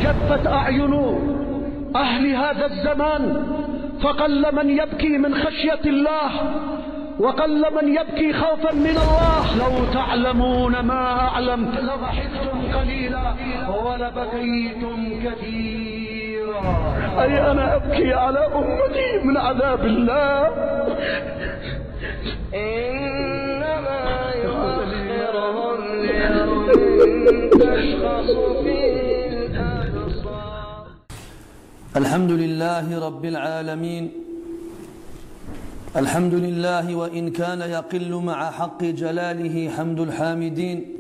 جفت أعين أهل هذا الزمان، فقل من يبكي من خشية الله وقل من يبكي خوفا من الله. لو تعلمون ما أعلم لضحكتم قليلا ولبكيتم كثيرا. أي أنا أبكي على أمتي من عذاب الله. إنما يؤخرهم ليوم تشخص فيه الأبصار. الحمد لله رب العالمين، الحمد لله وإن كان يقل مع حق جلاله حمد الحامدين،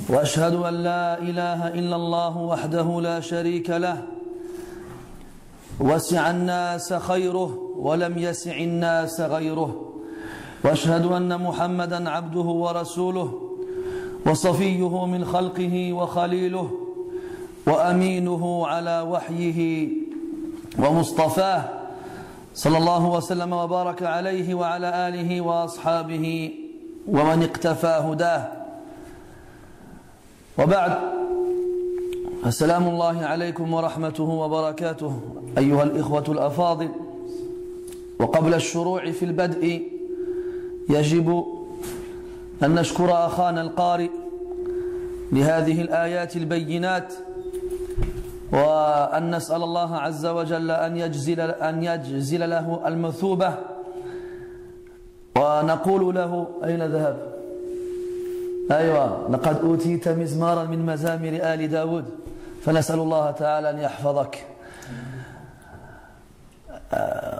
وأشهد أن لا إله إلا الله وحده لا شريك له، وسع الناس خيره ولم يسع الناس غيره، وأشهد أن محمدا عبده ورسوله وصفيه من خلقه وخليله وأمينه على وحيه ومصطفاه، صلى الله وسلم وبارك عليه وعلى آله وأصحابه ومن اقتفى هداه. وبعد، السلام الله عليكم ورحمته وبركاته أيها الإخوة الأفاضل. وقبل الشروع في البدء يجب أن نشكر أخانا القارئ لهذه الآيات البينات، وأن نسأل الله عز وجل أن يجزل له المثوبة، ونقول له أين ذهب؟ أيوة، لقد أوتيت مزمارا من مزامر آل داود، فنسأل الله تعالى أن يحفظك.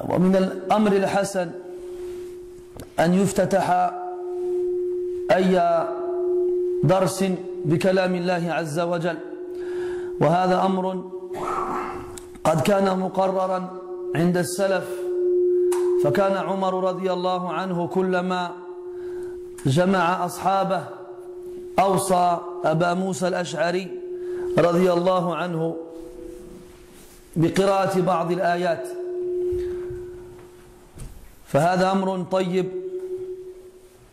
ومن الأمر الحسن أن يفتتح أي درس بكلام الله عز وجل، وهذا أمر قد كان مقررا عند السلف. فكان عمر رضي الله عنه كلما جمع أصحابه أوصى أبا موسى الأشعري رضي الله عنه بقراءة بعض الآيات، فهذا أمر طيب.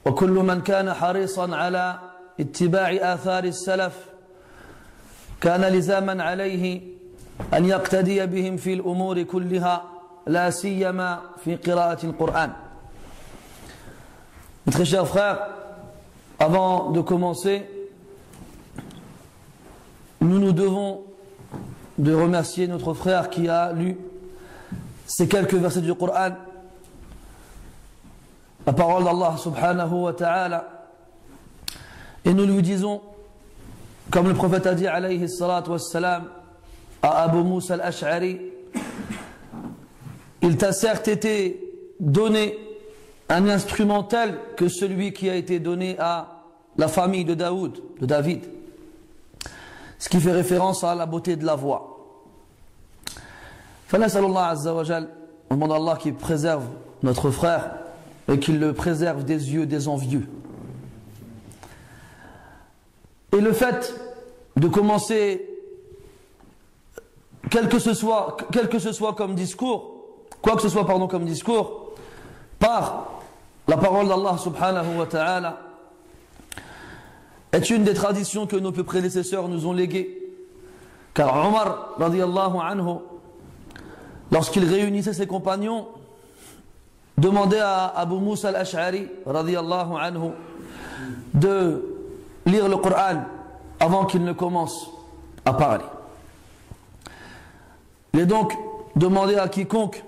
وكل من كان حريصا على اتباع آثار السلف كان لزاما عليه أن يقتدي بهم في الأمور كلها، لا سيما في قراءة القرآن. Mes très chers frères, avant de commencer, nous devons de remercier notre frère qui a lu ces quelques versets du Coran, la parole d'Allah subhanahu wa ta'ala, et nous lui disons, comme le prophète a dit alayhi salatu wassalam à Abu Musa al-Ash'ari, il t'a certes été donné un instrument tel que celui qui a été donné à la famille de David, ce qui fait référence à la beauté de la voix. فنسأل الله عز وجل, on demande à Allah qu'il préserve notre frère et qu'il le préserve des yeux des envieux. Et le fait de commencer, quel que ce soit comme discours, quoi que ce soit comme discours, par la parole d'Allah subhanahu wa ta'ala, est une des traditions que nos prédécesseurs nous ont léguées. Car Omar radiyallahu anhu, lorsqu'il réunissait ses compagnons, demandait à Abu Musa al-Ash'ari radiyallahu anhu de lire le Coran avant qu'il ne commence à parler. Il est donc demandé à quiconque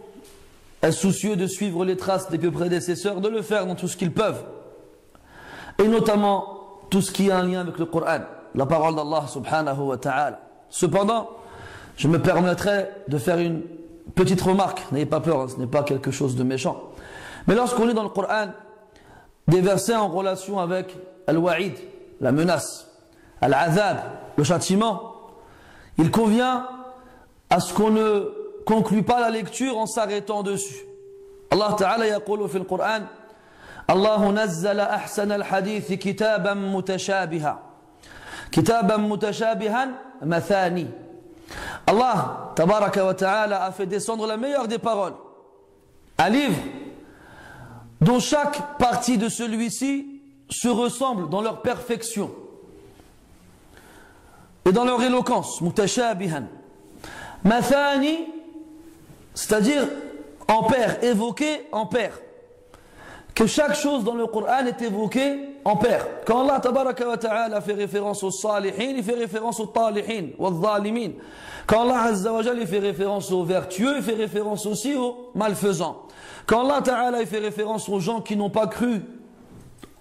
est soucieux de suivre les traces des prédécesseurs de le faire dans tout ce qu'ils peuvent, et notamment tout ce qui a un lien avec le Coran, la parole d'Allah subhanahu wa ta'ala. Cependant, je me permettrai de faire une petite remarque. N'ayez pas peur, ce n'est pas quelque chose de méchant. Mais lorsqu'on est dans le Coran des versets en relation avec al-wa'id, la menace, al-azab, le châtiment, il convient à ce qu'on ne conclut pas la lecture en s'arrêtant dessus. Allah Ta'ala yaqulu fil Qur'an, Allahu nazzala ahsana al-hadith kitaban mutashabiha. Kitaban mutashabihan mathani. Allah Tabaraka wa Ta'ala a fait descendre la meilleure des paroles, un livre dont chaque partie de celui-ci se ressemble dans leur perfection. et dans leur éloquence, mutashabihan. Mathani, c'est-à-dire en paire, évoqué en paire. Que chaque chose dans le Coran est évoquée en paire. Quand Allah tabaraka wa ta'ala fait référence aux salihin, il fait référence aux talihin, aux zalimin. Quand Allah azza wa jalla il fait référence aux vertueux, il fait référence aussi aux malfaisants. Quand Allah ta'ala il fait référence aux gens qui n'ont pas cru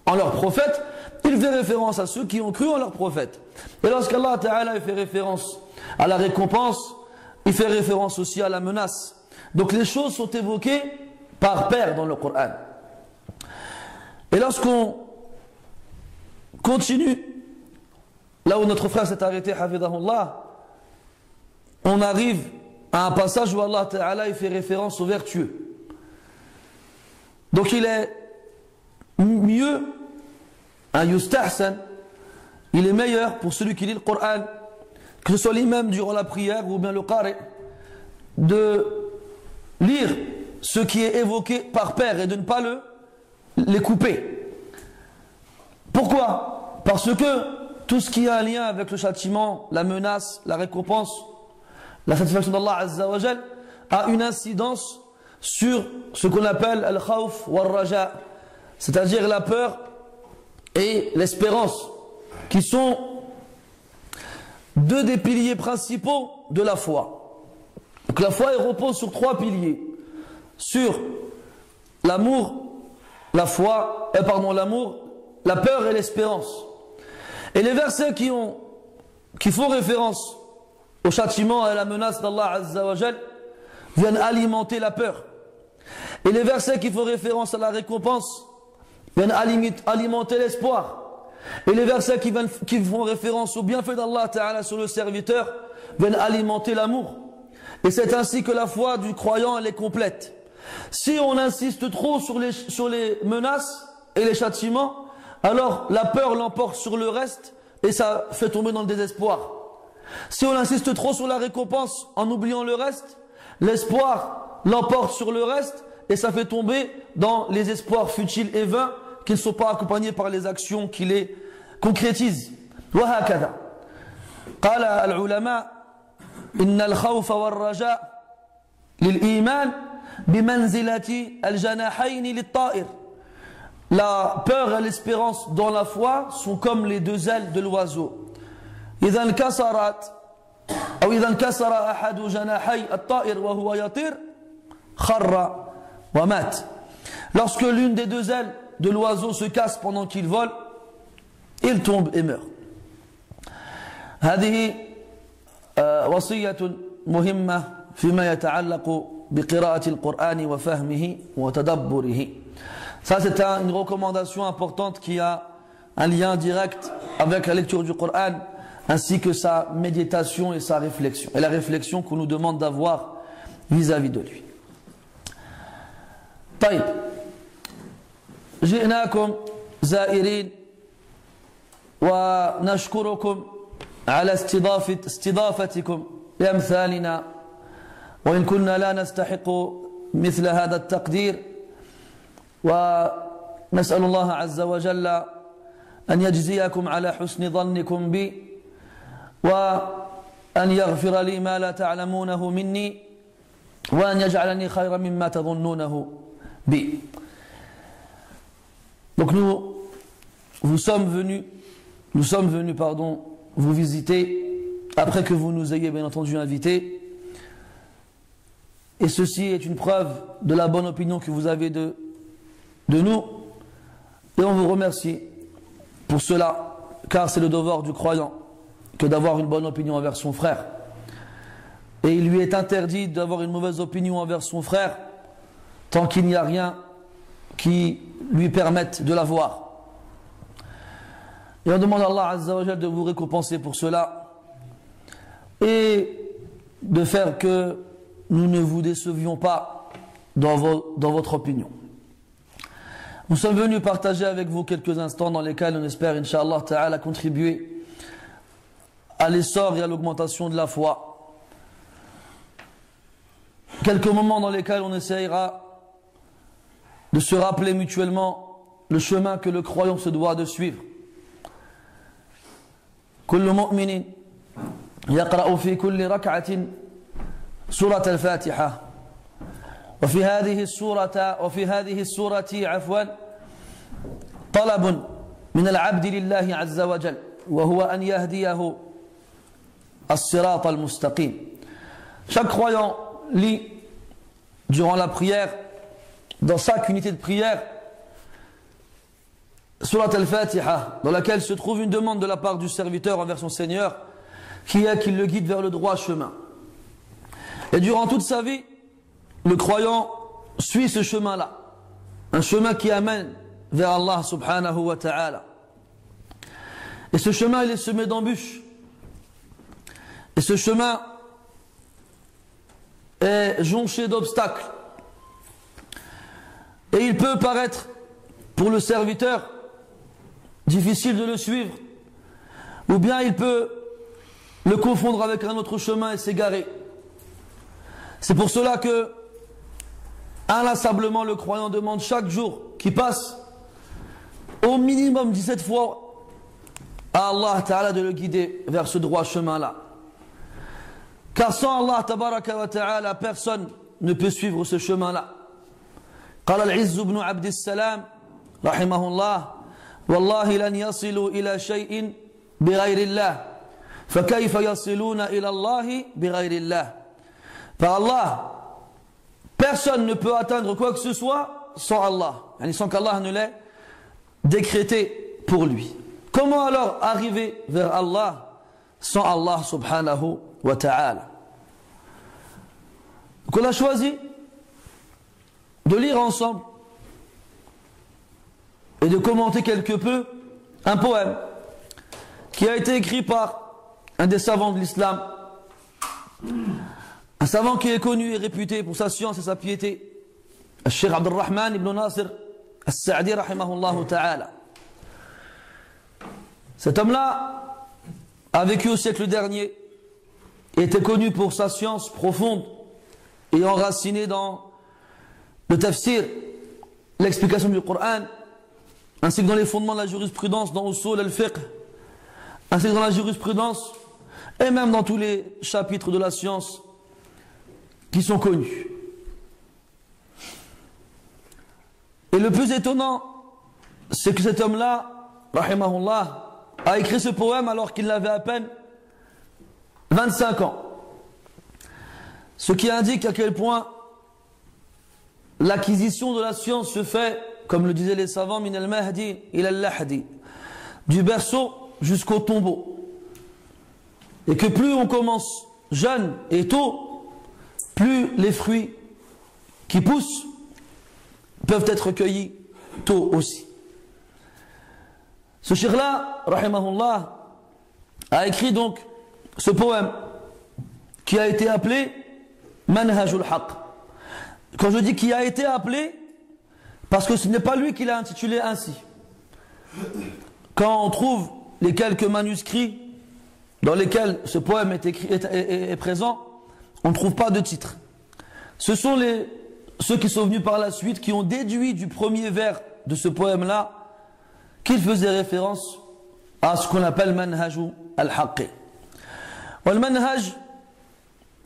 en leur prophète, il fait référence à ceux qui ont cru en leur prophète. Et lorsqu'Allah ta'ala il fait référence à la récompense, il fait référence aussi à la menace. Donc les choses sont évoquées par paire dans le Coran. Et lorsqu'on continue, là où notre frère s'est arrêté, hafidahullah, on arrive à un passage où Allah Ta'ala il fait référence aux vertueux. Donc il est mieux, un yustahsan, il est meilleur pour celui qui lit le Coran, que ce soit l'imam durant la prière ou bien le qari, de lire ce qui est évoqué par paire et de ne pas les couper. Pourquoi? Parce que tout ce qui a un lien avec le châtiment, la menace, la récompense, la satisfaction d'Allah Azza wa Jal a une incidence sur ce qu'on appelle al-khawf wal-raja, c'est-à-dire la peur et l'espérance, qui sont deux des piliers principaux de la foi. Donc la foi elle repose sur trois piliers: sur l'amour, l'amour, la peur et l'espérance. Et les versets qui font référence au châtiment et à la menace d'Allah Azza wa Jal viennent alimenter la peur. Et les versets qui font référence à la récompense viennent alimenter l'espoir. Et les versets qui font référence au bienfait d'Allah Ta'ala sur le serviteur viennent alimenter l'amour. Et c'est ainsi que la foi du croyant elle est complète. Si on insiste trop sur les menaces et les châtiments, alors la peur l'emporte sur le reste et ça fait tomber dans le désespoir. Si on insiste trop sur la récompense en oubliant le reste, l'espoir l'emporte sur le reste et ça fait tomber dans les espoirs futiles et vains qui ne sont pas accompagnés par les actions qui les concrétisent. وهكذا قال العلماء إن الخوف والرجاء للإيمان بمنزلة الجناحين للطائر. La peur et l'espérance dans la foi sont comme les deux ailes de l'oiseau. إذا انكسرت أو إذا انكسر أحد جناحي الطائر وهو يطير خر ومات. Lorsque l'une des deux ailes de l'oiseau se casse pendant qu'il vole, il tombe et meurt. هذه وصية مهمة فيما يتعلق بقراءة القرآن وفهمه وتدبره. Ça c'est une recommandation importante qui a un lien direct avec la lecture du Coran ainsi que sa méditation et sa réflexion et la réflexion qu'on nous demande d'avoir vis-à-vis de lui. طيب جئناكم زائرين ونشكركم على استضافتكم لأمثالنا وإن كنا لا نستحق مثل هذا التقدير ونسأل الله عز وجل أن يجزيكم على حسن ظنكم بي وأن يغفر لي ما لا تعلمونه مني وأن يجعلني خيرا مما تظنونه بي. Donc nous sommes venus vous visiter après que vous nous ayez bien entendu invités, et ceci est une preuve de la bonne opinion que vous avez de nous, et on vous remercie pour cela, car c'est le devoir du croyant que d'avoir une bonne opinion envers son frère, et il lui est interdit d'avoir une mauvaise opinion envers son frère tant qu'il n'y a rien qui lui permette de l'avoir. Et on demande à Allah Azza wa Jal de vous récompenser pour cela et de faire que nous ne vous décevions pas dans votre opinion. Nous sommes venus partager avec vous quelques instants dans lesquels on espère, Inch'Allah Ta'ala, contribuer à l'essor et à l'augmentation de la foi. Quelques moments dans lesquels on essaiera de se rappeler mutuellement le chemin que le croyant se doit de suivre. كل مؤمن يقرأ في كل ركعة سورة الفاتحة وفي هذه السورة عفوا طلب من العبد لله عز وجل وهو أن يهديه الصراط المستقيم. Chaque croyant lit durant la prière, dans chaque unité de prière, Surat al-Fatiha, dans laquelle se trouve une demande de la part du serviteur envers son Seigneur, qui est qu'il le guide vers le droit chemin. Et durant toute sa vie, le croyant suit ce chemin-là, un chemin qui amène vers Allah subhanahu wa ta'ala. Et ce chemin, il est semé d'embûches. Et ce chemin est jonché d'obstacles. Et il peut paraître, pour le serviteur, difficile de le suivre, ou bien il peut le confondre avec un autre chemin et s'égarer. C'est pour cela que, inlassablement, le croyant demande chaque jour qui passe, au minimum 17 fois, à Allah Ta'ala de le guider vers ce droit chemin-là. Car sans Allah Tabaraka wa Ta'ala, personne ne peut suivre ce chemin-là. قال العز بن عبد السلام رحمه الله والله لن يصلوا إلى شيء بغير الله فكيف يصلون إلى الله بغير الله. Par Allah, personne ne peut atteindre quoi que ce soit sans Allah, sans qu'Allah ne l'ait décrété pour lui. Comment alors arriver vers Allah sans Allah subhanahu wa ta'ala? Donc on a choisi de lire ensemble et de commenter quelque peu un poème qui a été écrit par un des savants de l'islam, un savant qui est connu et réputé pour sa science et sa piété, Cheikh Abdurrahman ibn Nasir al-Sa'di rahimahullah ta'ala. Cet homme-là a vécu au siècle dernier et était connu pour sa science profonde et enracinée dans le tafsir, l'explication du Coran, ainsi que dans les fondements de la jurisprudence, dans Usul al-Fiqh, ainsi que dans la jurisprudence, et même dans tous les chapitres de la science qui sont connus. Et le plus étonnant, c'est que cet homme-là, rahimahullah, a écrit ce poème alors qu'il avait à peine 25 ans. Ce qui indique à quel point l'acquisition de la science se fait, comme le disaient les savants, min al-mahdi ila al-lahdi, du berceau jusqu'au tombeau. Et que plus on commence jeune et tôt, plus les fruits qui poussent peuvent être cueillis tôt aussi. Ce cheikh-là, rahimahullah, a écrit donc ce poème qui a été appelé Manhajul Haqq. Quand je dis qui a été appelé, parce que ce n'est pas lui qui l'a intitulé ainsi. Quand on trouve les quelques manuscrits dans lesquels ce poème est présent, on ne trouve pas de titre. Ce sont ceux qui sont venus par la suite qui ont déduit du premier vers de ce poème-là qu'il faisait référence à ce qu'on appelle Manhaju al-Haqqi. Le manhaj,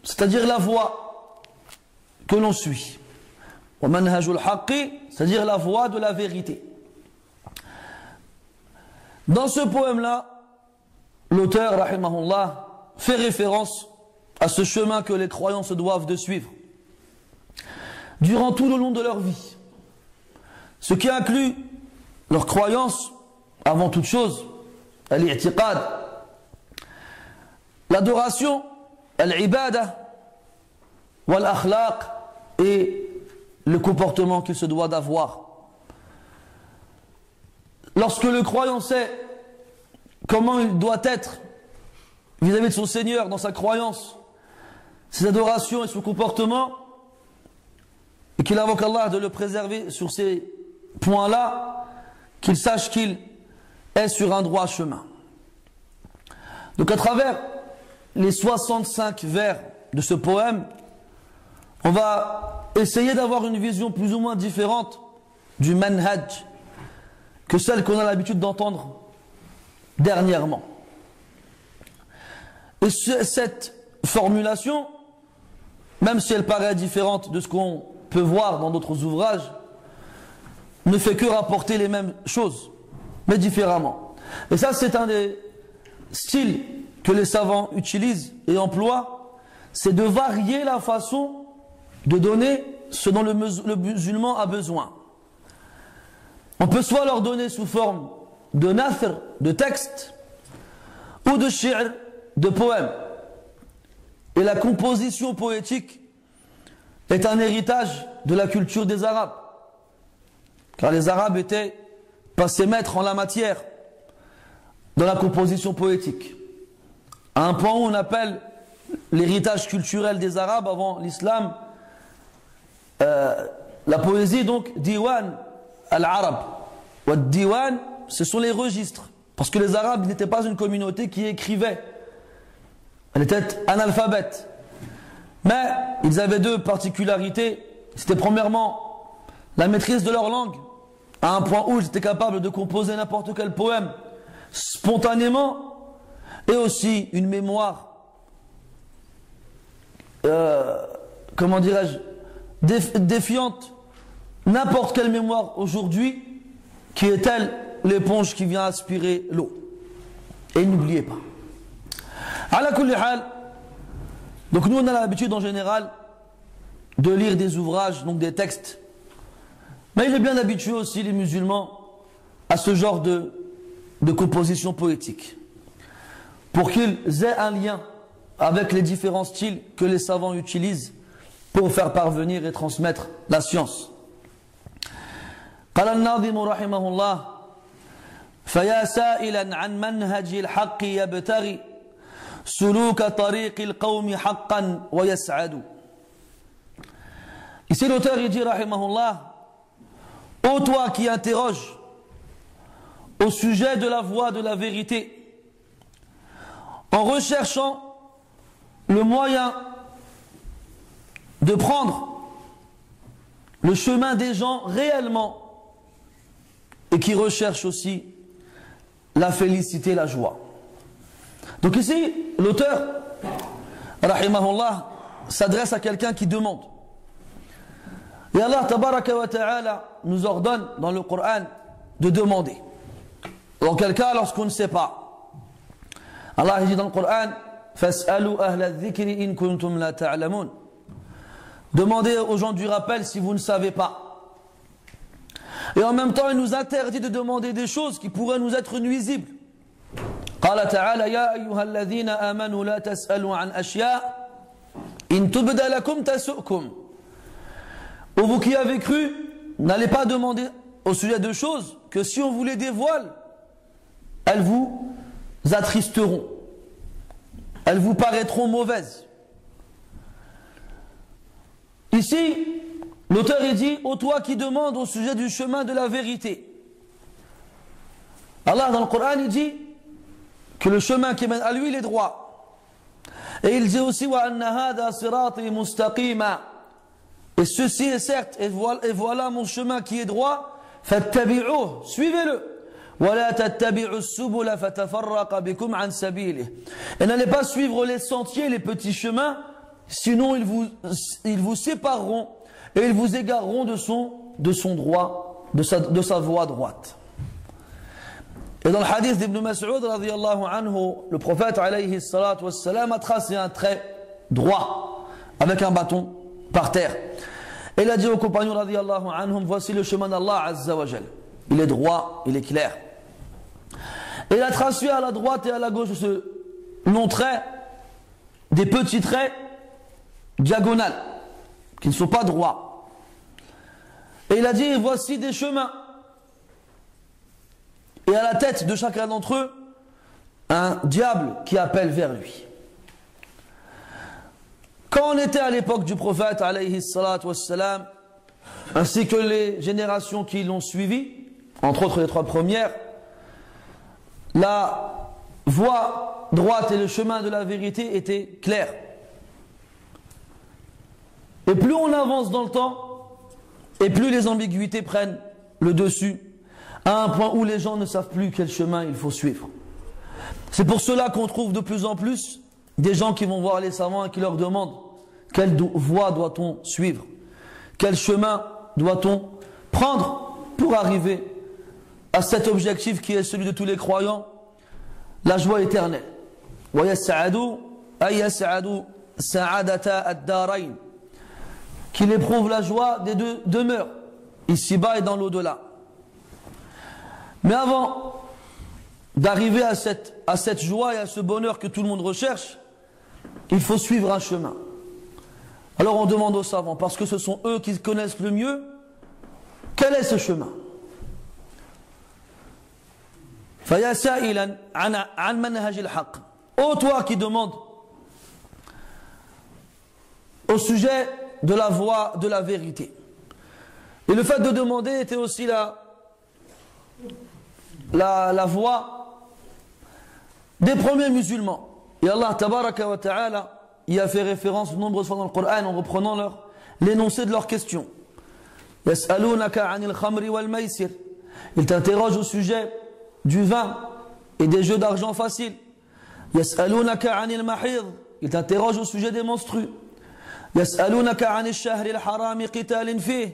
c'est-à-dire la voie que l'on suit. Manhaju al-Haqqi, c'est-à-dire la voie de la vérité. Dans ce poème-là, l'auteur, rahimahullah, fait référence à ce chemin que les croyants se doivent de suivre durant tout le long de leur vie. Ce qui inclut leur croyance, avant toute chose, al-i'tiqad, l'adoration, al-ibada, wal-akhlaq, et le comportement qu'il se doit d'avoir. Lorsque le croyant sait comment il doit être vis-à-vis de son Seigneur dans sa croyance, ses adorations et son comportement, et qu'il invoque Allah de le préserver sur ces points-là, qu'il sache qu'il est sur un droit chemin. Donc à travers les 65 vers de ce poème, on va essayer d'avoir une vision plus ou moins différente du manhaj que celle qu'on a l'habitude d'entendre dernièrement. Et cette formulation, même si elle paraît différente de ce qu'on peut voir dans d'autres ouvrages, ne fait que rapporter les mêmes choses, mais différemment. Et ça, c'est un des styles que les savants utilisent et emploient, c'est de varier la façon de donner ce dont le musulman a besoin. On peut soit leur donner sous forme de nathr, de texte, ou de shi'r, de poème. Et la composition poétique est un héritage de la culture des Arabes. Car les Arabes étaient passés maîtres en la matière, dans la composition poétique. À un point où on appelle l'héritage culturel des Arabes avant l'islam, la poésie donc, diwan al-Arab. Wa diwan, ce sont les registres. Parce que les Arabes n'étaient pas une communauté qui écrivait. Elle était analphabète. Mais ils avaient deux particularités. C'était premièrement la maîtrise de leur langue, à un point où ils étaient capables de composer n'importe quel poème spontanément, et aussi une mémoire, comment dirais-je, défiante n'importe quelle mémoire aujourd'hui, qui est telle l'éponge qui vient aspirer l'eau. Et n'oubliez pas. Ala kulli hal, donc nous on a l'habitude en général de lire des ouvrages, donc des textes. Mais il est bien habitué aussi les musulmans à ce genre de composition poétique. Pour qu'ils aient un lien avec les différents styles que les savants utilisent pour faire parvenir et transmettre la science. قال الناظم رحمه الله فيا سائلا عن منهج الحق يبتغي سلوك طريق القوم حقا ويسعد. Ici l'auteur il dit rahimahullah, ô toi qui interroges au sujet de la voie de la vérité en recherchant le moyen de prendre le chemin des gens réellement et qui recherchent aussi la félicité, la joie. Donc ici, l'auteur, rahimahullah, s'adresse à quelqu'un qui demande. Et Allah, tabaraka wa ta'ala, nous ordonne dans le Coran de demander. Dans quel cas, lorsqu'on ne sait pas. Allah dit dans le Coran, فَاسْأَلُوا أَهْلَ الذِّكْرِ إِن كُنْتُمْ لَا تَعْلَمُونَ. Demandez aux gens du rappel si vous ne savez pas. Et en même temps, il nous interdit de demander des choses qui pourraient nous être nuisibles. قال تعالى يا أيها الذين آمنوا لا تسألوا عن أشياء إن تبد لكم تسؤكم. Ô vous qui avez cru, n'allez pas demander au sujet de choses que si on vous les dévoile, elles vous attristeront. Elles vous paraîtront mauvaises. Ici, l'auteur il dit, ô toi qui demande au sujet du chemin de la vérité. Allah dans le Coran il dit que le chemin qui mène à lui il est droit. Et il dit aussi wa anna hada sirati mustaqima. Et ceci est certes, et voilà mon chemin qui est droit, fattabi'uh, suivez-le. Wa la tattabi'u as-subula fatafarraqa bikum an sabilihi. Et n'allez pas suivre les sentiers, les petits chemins, sinon ils vous sépareront et ils vous égareront de son droit, de sa voie droite. Et dans le hadith d'Ibn Mas'ud radiyallahu anhu, le prophète alayhi salatu wassalam a tracé un trait droit avec un bâton par terre. Et il a dit aux compagnons radiyallahu anhum, voici le chemin d'Allah azza wa jal. Il est droit, il est clair. Et il a tracé à la droite et à la gauche de ce long trait des petits traits diagonales qui ne sont pas droits. Et il a dit voici des chemins. Et à la tête de chacun d'entre eux, un diable qui appelle vers lui. Quand on était à l'époque du prophète, alayhi salatu wassalam, ainsi que les générations qui l'ont suivi, entre autres les trois premières, la voie droite et le chemin de la vérité étaient clairs. Et plus on avance dans le temps, et plus les ambiguïtés prennent le dessus, à un point où les gens ne savent plus quel chemin il faut suivre. C'est pour cela qu'on trouve de plus en plus des gens qui vont voir les savants et qui leur demandent quelle voie doit-on suivre, quel chemin doit-on prendre pour arriver à cet objectif qui est celui de tous les croyants, la joie éternelle. Qu'il éprouve la joie des deux demeures, ici-bas et dans l'au-delà. Mais avant d'arriver à cette joie et à ce bonheur que tout le monde recherche, il faut suivre un chemin. Alors on demande aux savants, parce que ce sont eux qui connaissent le mieux, quel est ce chemin? Ô toi qui demandes au sujet de la voie de la vérité. Et le fait de demander était aussi la voie des premiers musulmans. Et Allah tabaraka wa ta'ala y a fait référence de nombreuses fois dans le Coran en reprenant l'énoncé de leurs questions. Yas'alunaka 'anil khamri wal maysir. Ils t'interrogent au sujet du vin et des jeux d'argent faciles. Yas'alunaka 'anil mahid. Ils t'interrogent au sujet des menstrues. Yas'alunaka 'anil shahril harami qitalin fihi.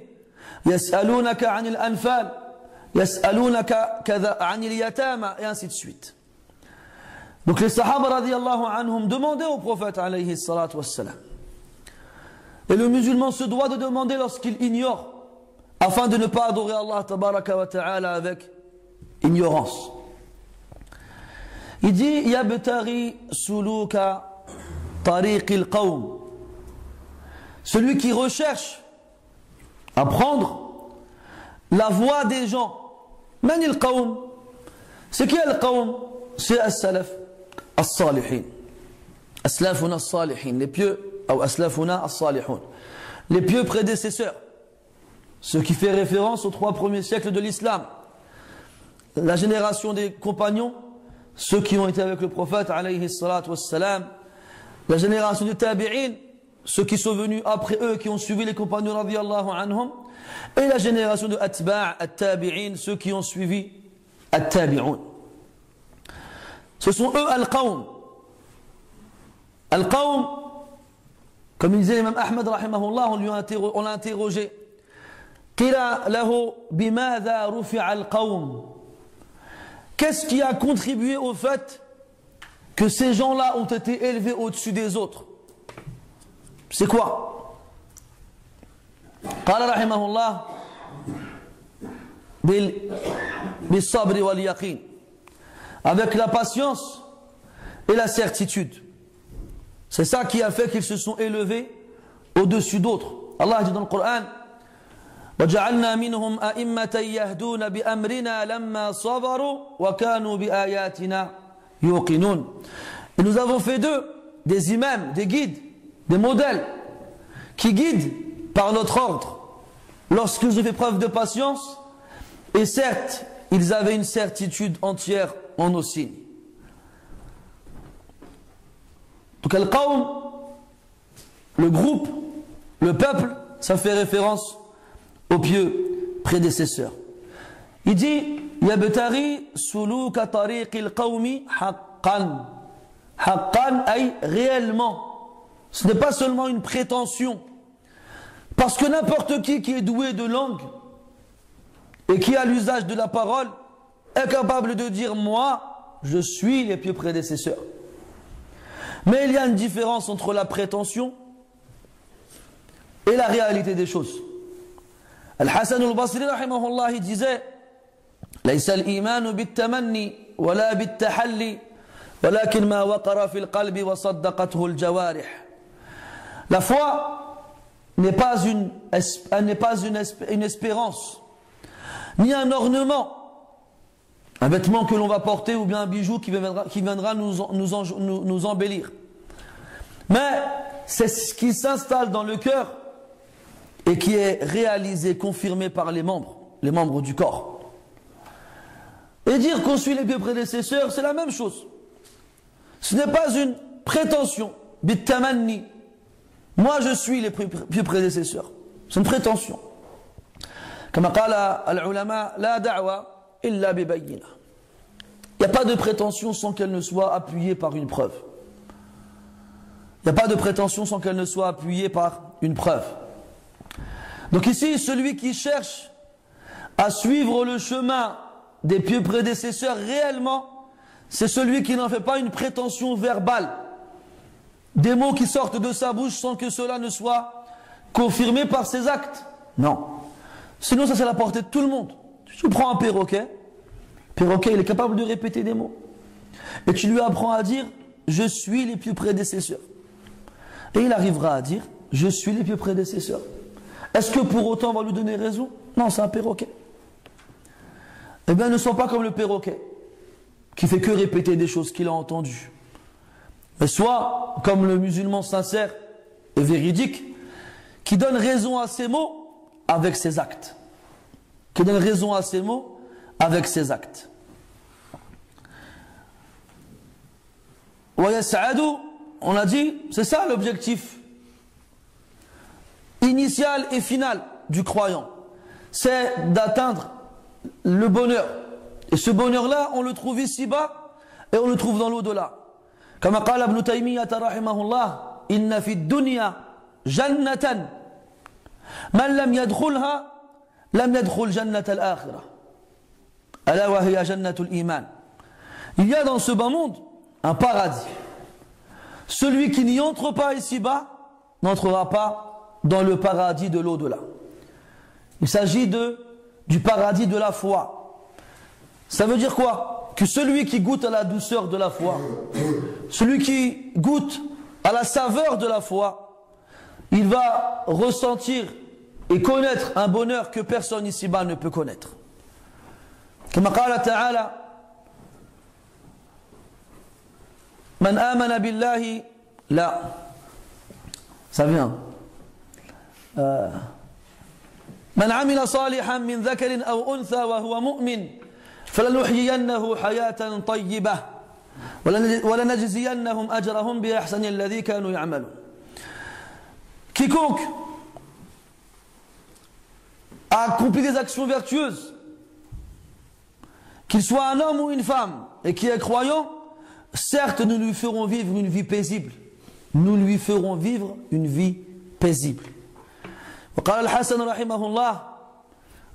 Yas'alunaka 'anil anfal. Yas'alunaka kadha 'anil yatama, et ainsi de suite. Donc les Sahaba radiyallahu anhum demandaient au prophète alayhi salatu wassalam. Et le musulman se doit de demander lorsqu'il ignore, afin de ne pas adorer Allah tabaraka wa ta'ala avec ignorance. Il dit yabtaghi suluka tariqil qawm. Celui qui recherche à prendre la voie des gens. Man il qawm? C'est qui le qawm? C'est as-salaf as-salihin. Aslafuna as-salihin, les pieux, ou aslafuna as-salihun, les pieux prédécesseurs. Ce qui fait référence aux 3 premiers siècles de l'islam. La génération des compagnons, ceux qui ont été avec le prophète alayhi salatu wassalam, la génération des tabi'in, ceux qui sont venus après eux, qui ont suivi les compagnons radiyallahu anhum, et la génération de atba' at-tabi'in, ceux qui ont suivi at-tabi'un. Ce sont eux al-qawm. Al-qawm, comme il disait l'imam Ahmed rahimahullah, on l'a interrogé. Qila lahu bimadha rufi'a al-qawm. Qu'est-ce qui a contribué au fait que ces gens-là ont été élevés au-dessus des autres? C'est quoi? Qala rahimahullah bil sabri wal yaqin, avec la patience et la certitude. C'est ça qui a fait qu'ils se sont élevés au-dessus d'autres. Allah dit dans le Coran: وَجَعَلْنَا مِنْهُمْ أَئِمَّةً يَهْدُونَ بِأَمْرِنَا لَمَّا صَبَرُوا وَكَانُوا بِآيَاتِنَا يُوقِنُونَ. Et nous avons fait d'eux des imams, des guides, des modèles qui guident par notre ordre lorsqu'ils ont fait preuve de patience, et certes ils avaient une certitude entière en nos signes. Donc al-qawm, le groupe, le peuple, ça fait référence aux pieux prédécesseurs. Il dit yabtari suluka tariqil qawmi haqqan. Haqqan ay réellement. Ce n'est pas seulement une prétention. Parce que n'importe qui est doué de langue et qui a l'usage de la parole est capable de dire: moi, je suis les pieux prédécesseurs. Mais il y a une différence entre la prétention et la réalité des choses. Al-Hasan al-Basri rahimahullah il disait: Laysa al-iman bit-tamanni wala bit-tahalli walakin ma waqara fil qalbi wa saddaqathu al-jawarih. La foi n'est pas une espérance, ni un ornement, un vêtement que l'on va porter, ou bien un bijou qui viendra nous embellir. Mais c'est ce qui s'installe dans le cœur et qui est réalisé, confirmé par les membres du corps. Et dire qu'on suit les pieux prédécesseurs, c'est la même chose. Ce n'est pas une prétention. Bit-tamanni. Moi je suis les pieux prédécesseurs. C'est une prétention. Comme qala al-ulama, la da'wa illa bi bayyina. Il n'y a pas de prétention sans qu'elle ne soit appuyée par une preuve. Il n'y a pas de prétention sans qu'elle ne soit appuyée par une preuve. Donc ici, celui qui cherche à suivre le chemin des pieux prédécesseurs réellement, c'est celui qui n'en fait pas une prétention verbale. Des mots qui sortent de sa bouche sans que cela ne soit confirmé par ses actes. Non. Sinon, ça c'est la portée de tout le monde. Tu prends un perroquet, il est capable de répéter des mots. Et tu lui apprends à dire, je suis les pieux prédécesseurs. Et il arrivera à dire, je suis les pieux prédécesseurs. Est-ce que pour autant on va lui donner raison? Non, c'est un perroquet. Eh bien, ne sois pas comme le perroquet, qui fait que répéter des choses qu'il a entendues. Mais sois comme le musulman sincère et véridique, qui donne raison à ses mots avec ses actes. Qui donne raison à ses mots avec ses actes. On a dit, c'est ça l'objectif initial et final du croyant. C'est d'atteindre le bonheur. Et ce bonheur-là, on le trouve ici-bas et on le trouve dans l'au-delà. Comme a dit Ibn Taymiyyah rahimahullah, inna fi dunya jannatan man lam yadkhulha lam yadkhul jannata al-akhirah. Ala wa hiya jannatul iman. Il y a dans ce bas monde un paradis. Celui qui n'y entre pas ici-bas n'entrera pas dans le paradis de l'au-delà. Il s'agit du paradis de la foi. Ça veut dire quoi? Que celui qui goûte à la douceur de la foi, celui qui goûte à la saveur de la foi, il va ressentir et connaître un bonheur que personne ici-bas ne peut connaître. Comme قال تعالى من آمن بالله لا ça vient من عمل صالحا من ذكر أو أنثى وهو مؤمن فلنحيينه حياة طيبة ولنجزينهم أجرهم بأحسن الذي كانوا يعملون. Quiconque a accompli des actions vertueuses, qu'il soit un homme ou une femme, et qui est croyant, certes nous lui ferons vivre une vie paisible. Nous lui ferons vivre une vie paisible. وقال الحسن رحمه الله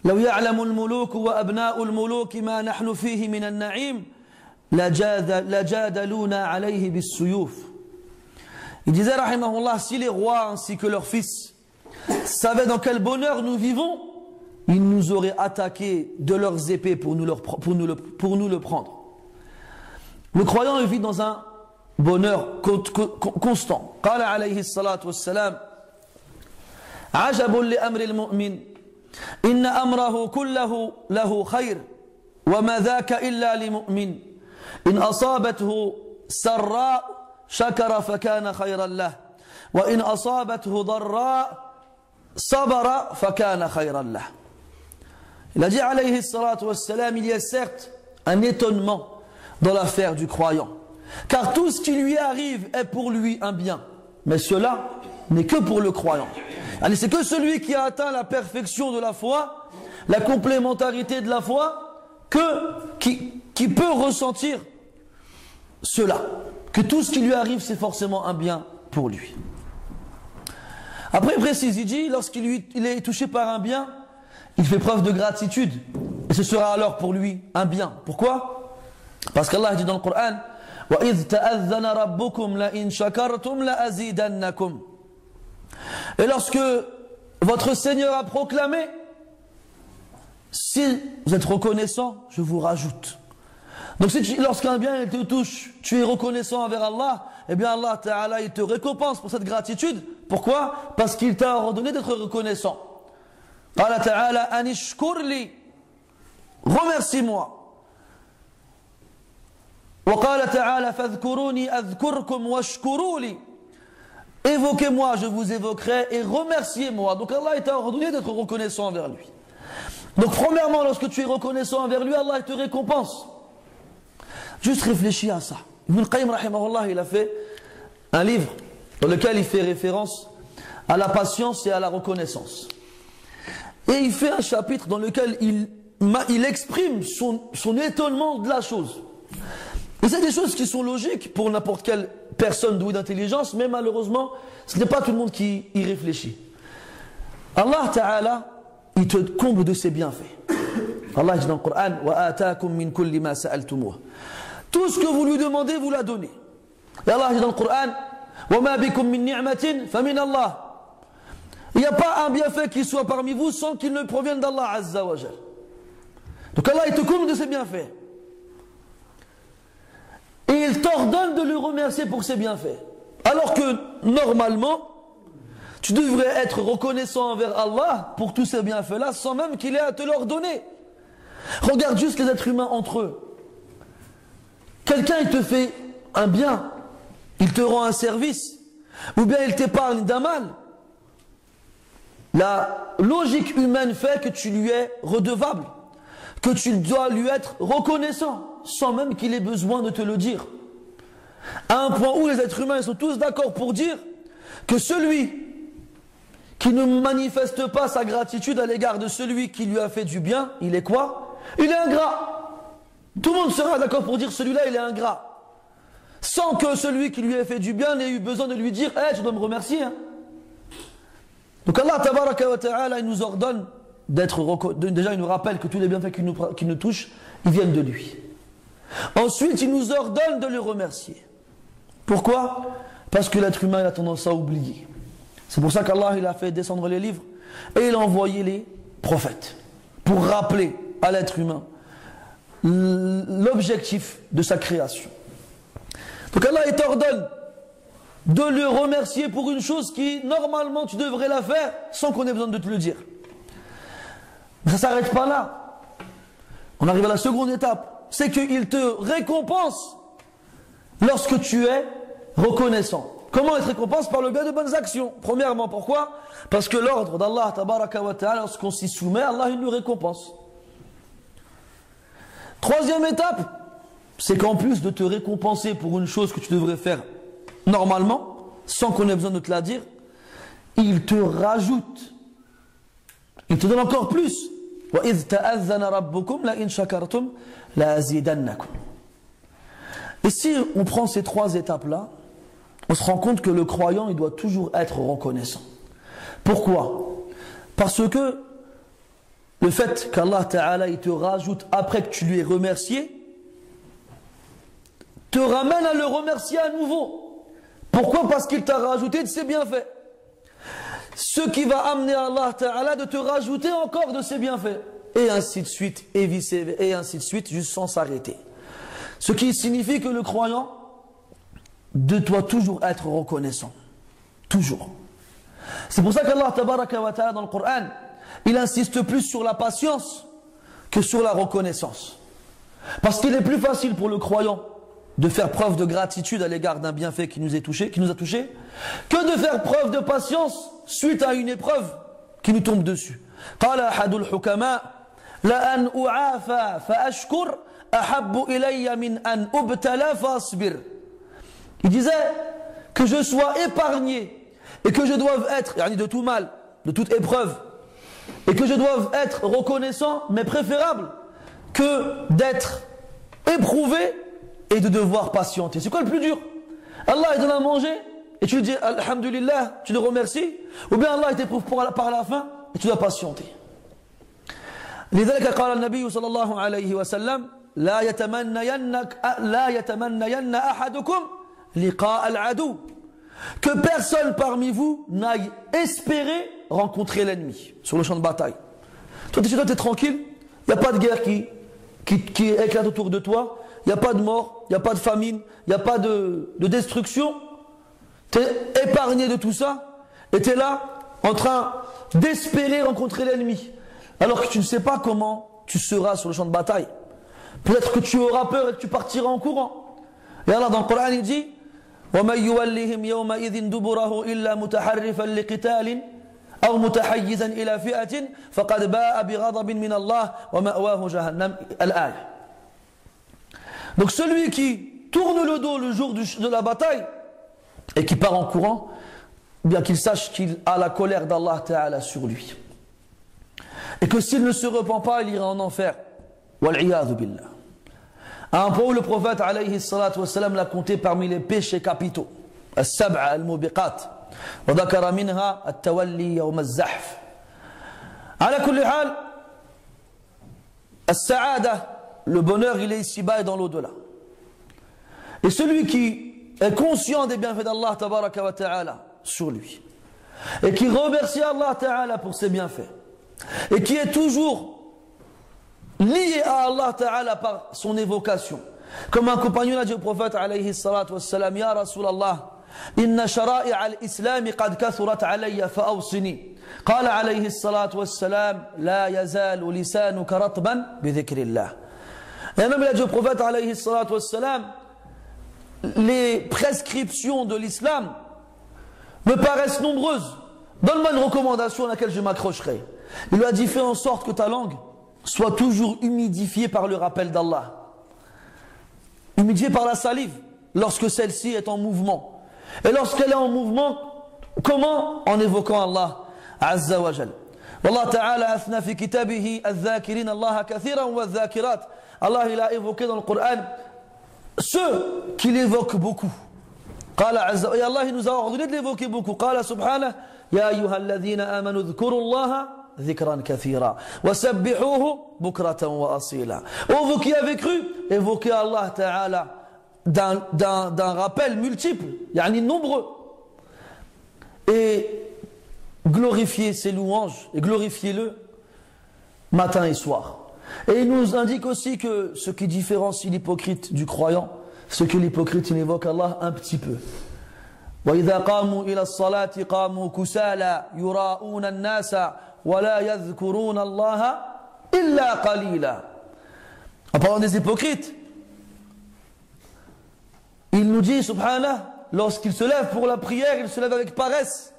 لو يعلم الملوك وأبناء الملوك ما نحن فيه من النعيم لجادلونا عليه بالسيوف. Il disait rahimahullah, si les rois ainsi que leurs fils savaient dans quel bonheur nous vivons, ils nous auraient attaqué de leurs épées pour nous le prendre. Le croyant vit dans un bonheur constant. قال عليه الصلاة والسلام عجب لأمر المؤمن إن أمره كله له خير وما ذاك إلا لمؤمن إن أصابته سراء شكر فكان خيرا له وإن أصابته ضراء صبر فكان خيرا له. Il a dit alayhi salatu wassalam, il y a certes un étonnement dans l'affaire du croyant, car tout ce qui lui arrive est pour lui un bien, mais cela n'est que pour le croyant. C'est que celui qui a atteint la perfection de la foi, la complémentarité de la foi, qui peut ressentir cela, que tout ce qui lui arrive c'est forcément un bien pour lui. Après il précise, il dit, lorsqu'il est touché par un bien, il fait preuve de gratitude, et ce sera alors pour lui un bien. Pourquoi? Parce qu'Allah dit dans le Coran, وَإِذْ تَأَذَّنَ رَبُّكُمْ لَإِنْ شَكَرْتُمْ لَأَزِيدَنَّكُمْ. Et lorsque votre Seigneur a proclamé, si vous êtes reconnaissant, je vous rajoute. Donc lorsqu'un bien te touche, tu es reconnaissant envers Allah, eh bien Allah Ta'ala il te récompense pour cette gratitude. Pourquoi? Parce qu'il t'a ordonné d'être reconnaissant. Allah Ta'ala anishkurli, remercie-moi. وقال تعالى فاذكروني أذكركم واشكروا لي. Évoquez-moi, je vous évoquerai, et remerciez-moi. Donc Allah t'a ordonné d'être reconnaissant envers lui. Donc premièrement, lorsque tu es reconnaissant envers lui, Allah te récompense. Juste réfléchis à ça. Ibn al-Qayyim rahimahullah, il a fait un livre dans lequel il fait référence à la patience et à la reconnaissance. Et il fait un chapitre dans lequel il exprime son étonnement de la chose. Et c'est des choses qui sont logiques pour n'importe quelle personne douée d'intelligence, mais malheureusement, ce n'est pas tout le monde qui y réfléchit. Allah Ta'ala, il te comble de ses bienfaits. Allah dit dans le Coran, وَآتَاكُم مِّن كُلِّ مَا سَأَلْتُمُوهُ. Tout ce que vous lui demandez, vous l'a donné. Et Allah dit dans le Coran, وَمَا بِكُم مِّن نِعْمَةٍ فَمِنَ اللَّهِ. Il n'y a pas un bienfait qui soit parmi vous sans qu'il ne provienne d'Allah Azza wa Jal. Donc Allah, il te comble de ses bienfaits. Et il t'ordonne de le remercier pour ses bienfaits. Alors que, normalement, tu devrais être reconnaissant envers Allah pour tous ces bienfaits-là, sans même qu'il ait à te l'ordonner. Regarde juste les êtres humains entre eux. Quelqu'un, il te fait un bien, il te rend un service, ou bien il t'épargne d'un mal. La logique humaine fait que tu lui es redevable, que tu dois lui être reconnaissant, sans même qu'il ait besoin de te le dire. À un point où les êtres humains sont tous d'accord pour dire que celui qui ne manifeste pas sa gratitude à l'égard de celui qui lui a fait du bien, il est quoi? Il est ingrat. Tout le monde sera d'accord pour dire celui-là il est ingrat, sans que celui qui lui a fait du bien n'ait eu besoin de lui dire « tu dois me remercier hein. ». Donc Allah tabaraka wa ta'ala, il nous ordonne d'être déjà il nous rappelle que tous les bienfaits qui nous touchent, ils viennent de lui. Ensuite, il nous ordonne de le remercier. Pourquoi? Parce que l'être humain il a tendance à oublier. C'est pour ça qu'Allah il a fait descendre les livres et il a envoyé les prophètes pour rappeler à l'être humain l'objectif de sa création. Donc Allah il t'ordonne de le remercier pour une chose qui normalement tu devrais la faire sans qu'on ait besoin de te le dire. Mais ça ne s'arrête pas là. On arrive à la seconde étape, c'est qu'il te récompense lorsque tu es reconnaissant. Comment être récompense? Par le biais de bonnes actions. Premièrement, pourquoi? Parce que l'ordre d'Allah tabaraka wa ta'ala, lorsqu'on s'y soumet, Allah il nous récompense. Troisième étape, c'est qu'en plus de te récompenser pour une chose que tu devrais faire normalement, sans qu'on ait besoin de te la dire, il te rajoute. Il te donne encore plus. وَإِذْ تَأَذَّنَ رَبُّكُمْ لَإِنْ شَكَرْتُمْ لَأَزِيدَنَّكُمْ. Et si on prend ces trois étapes-là, on se rend compte que le croyant, il doit toujours être reconnaissant. Pourquoi? Parce que le fait qu'Allah Ta'ala il te rajoute après que tu lui aies remercié, te ramène à le remercier à nouveau. Pourquoi? Parce qu'il t'a rajouté de ses bienfaits. Ce qui va amener Allah Ta'ala de te rajouter encore de ses bienfaits. Et ainsi de suite, et ainsi de suite, juste sans s'arrêter. Ce qui signifie que le croyant doit toujours être reconnaissant. Toujours. C'est pour ça qu'Allah Tabaraka wa Ta'ala dans le Coran, il insiste plus sur la patience que sur la reconnaissance. Parce qu'il est plus facile pour le croyant de faire preuve de gratitude à l'égard d'un bienfait qui nous a touché, que de faire preuve de patience suite à une épreuve qui nous tombe dessus. قال أحد الحكماء لأن أعافى فأشكر أحب إلي من أن أبتلى فأصبر. Il disait que je sois épargné et que je doive être de tout mal, de toute épreuve, et que je doive être reconnaissant, mais préférable que d'être éprouvé et de devoir patienter. C'est quoi le plus dur? Allah il donne à manger et tu lui dis Alhamdulillah, tu le remercies, ou bien Allah il t'éprouve par la faim et tu dois patienter. لذلك قال النبي صلى الله عليه وسلم لا يتمنين أحدكم لقاء العدو. Que personne parmi vous n'aille espérer rencontrer l'ennemi sur le champ de bataille. Toi tu es tranquille, il n'y a pas de guerre qui éclate autour de toi, il n'y a pas de mort, il n'y a pas de famine, il n'y a pas de destruction. Tu es épargné de tout ça et tu es là en train d'espérer rencontrer l'ennemi. Alors que tu ne sais pas comment tu seras sur le champ de bataille. Peut-être que tu auras peur et que tu partiras en courant. Et Allah dans le Coran il dit وَمَنْ يُوَلِّهِمْ يَوْمَئِذٍ دُبُرَهُ إِلَّا مُتَحَرِّفًا لِقِتَالٍ أو متحيزا إلى فئة فقد باء بغضب من الله ومأواه جهنم. الآية. Donc celui qui tourne le dos le jour de la bataille et qui part en courant, bien qu'il sache qu'il a la colère d'Allah Ta'ala sur lui. Et que s'il ne se repent pas, il ira en enfer. Wal'iyadhu billah. À un point où le prophète alayhi salatu wassalam l'a compté parmi les péchés capitaux. As-sab'a al-mubiqat. Wa dhakara minha at-tawalli yawm az-zahf. Ala kulli hal, as-sa'ada, le bonheur, il est ici-bas et dans l'au-delà. Et celui qui est conscient des bienfaits d'Allah tabaraka wa ta'ala sur lui, et qui remercie Allah ta'ala pour ses bienfaits, et qui est toujours lié à Allah Ta'ala par son évocation. Comme un compagnon a dit au prophète alayhi salatu wassalam, Ya Rasulallah, inna shara'i'a al-islam qad kathurat alayya fa'awsini. Qala alayhi salatu wassalam, la yazalu lisanuka ratban bi dhikrillah. Et un homme a dit au prophète alayhi salatu wassalam, les prescriptions de l'islam me paraissent nombreuses. Donne-moi une recommandation à laquelle je m'accrocherai. Il lui a dit, fais en sorte que ta langue soit toujours humidifiée par le rappel d'Allah. Humidifiée par la salive, lorsque celle-ci est en mouvement. Et lorsqu'elle est en mouvement, comment? En évoquant Allah Azza wa Jal. Wallah Ta'ala athna fi kitabihi al-dhakirin Allah kathiran wa al-dhakirat. Allah il a évoqué dans le Coran ceux qui l'évoquent beaucoup. قال عز وجل Allah il nous a ordonné de l'évoquer beaucoup. قال سبحانه يا أيها الذين آمنوا اذكروا الله ذكرا كثيرا وسبحوه بكرة وأصيلا. Oh vous qui avez cru, évoquez Allah Ta'ala d'un rappel multiple, yani nombreux, et glorifiez ses louanges et glorifiez-le matin et soir. Et il nous indique aussi que ce qui différencie l'hypocrite du croyant, c'est que l'hypocrite il évoque Allah un petit peu. وإذا قاموا إلى الصلاة قاموا كسالى يراءون الناس ولا يذكرون الله إلا قليلا. En parlant des hypocrites, il nous dit, subhanallah, lorsqu'ils se lèvent pour la prière, ils se lèvent avec paresse.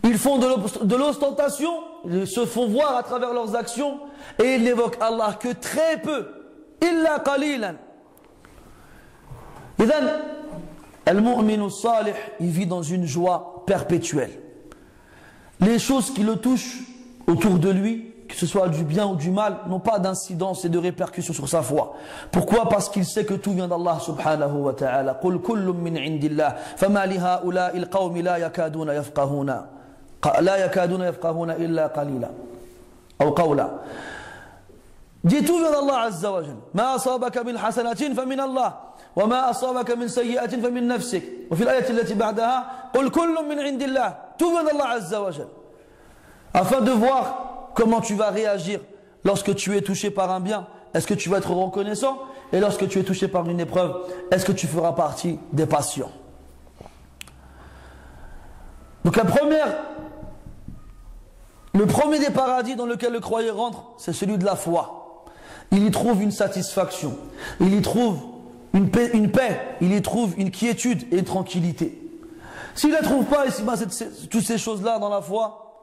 Ils font de l'ostentation, ils se font voir à travers leurs actions, et ils n'évoquent Allah que très peu. Illa qalilan. Idhan, al-mu'minu salih, il vit dans une joie perpétuelle. Les choses qui le touchent autour de lui, que ce soit du bien ou du mal, n'ont pas d'incidence et de répercussions sur sa foi. Pourquoi? Parce qu'il sait que tout vient d'Allah subhanahu wa ta'ala. Qul kullun min indillah, fama li ha'ula'i al-qawmi la yakaduna yafqahuna illa qalila. Ou qawla. Dis tout vient d'Allah azza wa jal. Ma asabaka min hasanatin fa min Allah. وما أصابك من سيئة فمن نفسك وفي الآية التي بعدها قل كل من عند الله tout vient d'Allah Azza wa Jal, afin de voir comment tu vas réagir lorsque tu es touché par un bien. Est-ce que tu vas être reconnaissant? Et lorsque tu es touché par une épreuve, est-ce que tu feras partie des patients? Donc le premier des paradis dans lequel le croyant rentre, c'est celui de la foi. Il y trouve une satisfaction, il y trouve une paix, il y trouve une quiétude et une tranquillité. S'il ne la trouve pas, toutes ces choses-là dans la foi,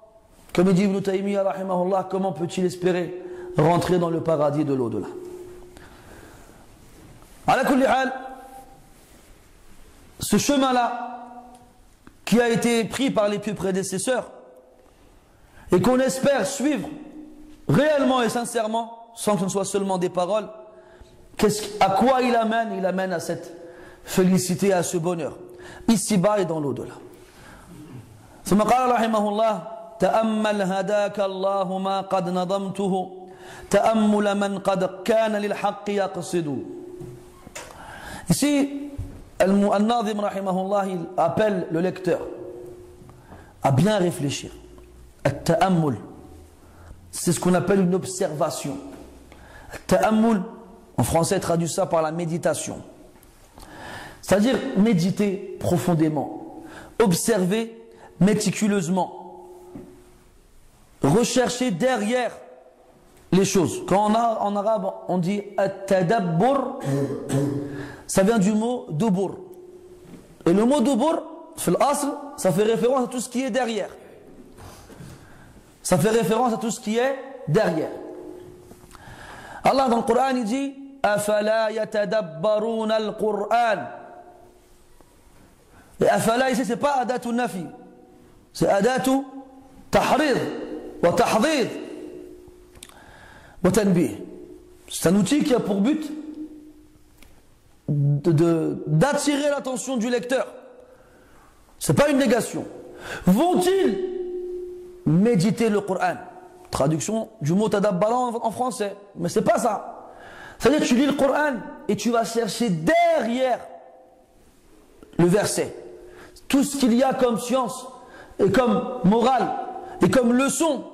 comme dit Ibn Taymiyyah rahimahullah, comment peut-il espérer rentrer dans le paradis de l'au-delà? Ala kulli hal, ce chemin-là, qui a été pris par les pieux prédécesseurs, et qu'on espère suivre réellement et sincèrement, sans que ce ne soit seulement des paroles, à quoi il amène? Il amène à cette félicité, à ce bonheur, ici-bas et dans l'au-delà. ثم قال رحمه الله تأمل هداك الله ما قد نظمته تأمل من قد كان للحق يقصد. Ici, Al-Nazim rahimahullah, il appelle le lecteur à bien réfléchir. At-ta'ammul, c'est ce qu'on appelle une observation. At-ta'ammul, en français, traduit ça par la méditation. C'est-à-dire méditer profondément, observer méticuleusement, rechercher derrière les choses. Quand en arabe on dit at-tadabbur, ça vient du mot dubur. Et le mot dubur, fil asl, ça fait référence à tout ce qui est derrière. Ça fait référence à tout ce qui est derrière. Allah dans le Coran il dit afala yatadabbaruna al-Qur'an. Et afala ici c'est pas adatu nafi, c'est adatu tahrid wa tahdhid wa tanbih. C'est un outil qui a pour but d'attirer l'attention du lecteur. C'est pas une négation. Vont-ils méditer le Coran? Traduction du mot tadabbara en français. Mais c'est pas ça. C'est-à-dire que tu lis le Coran et tu vas chercher derrière le verset tout ce qu'il y a comme science et comme morale et comme leçons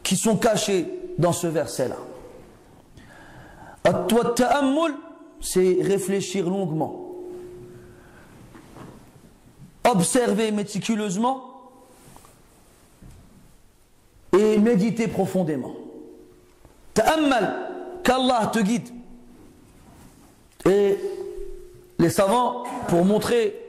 qui sont cachées dans ce verset-là. At-ta'ammul, c'est réfléchir longuement, observer méticuleusement et méditer profondément. Ta'ammal, qu'Allah te guide. Et les savants, pour montrer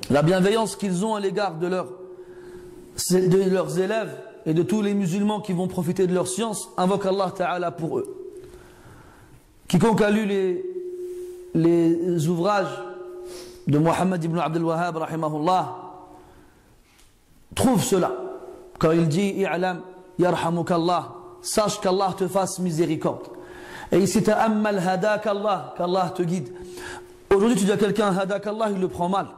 la bienveillance qu'ils ont à l'égard de leurs élèves et de tous les musulmans qui vont profiter de leur science, invoquent Allah Ta'ala pour eux. Quiconque a lu les ouvrages de Muhammad ibn Abdul Wahhab rahimahullah trouve cela quand il dit i'lam yarhamukallah, sache qu'Allah te fasse miséricorde. Et ici ta'ammal hadakallah, qu'Allah te guide. Aujourd'hui tu dis à quelqu'un hadakallah, il le prend mal,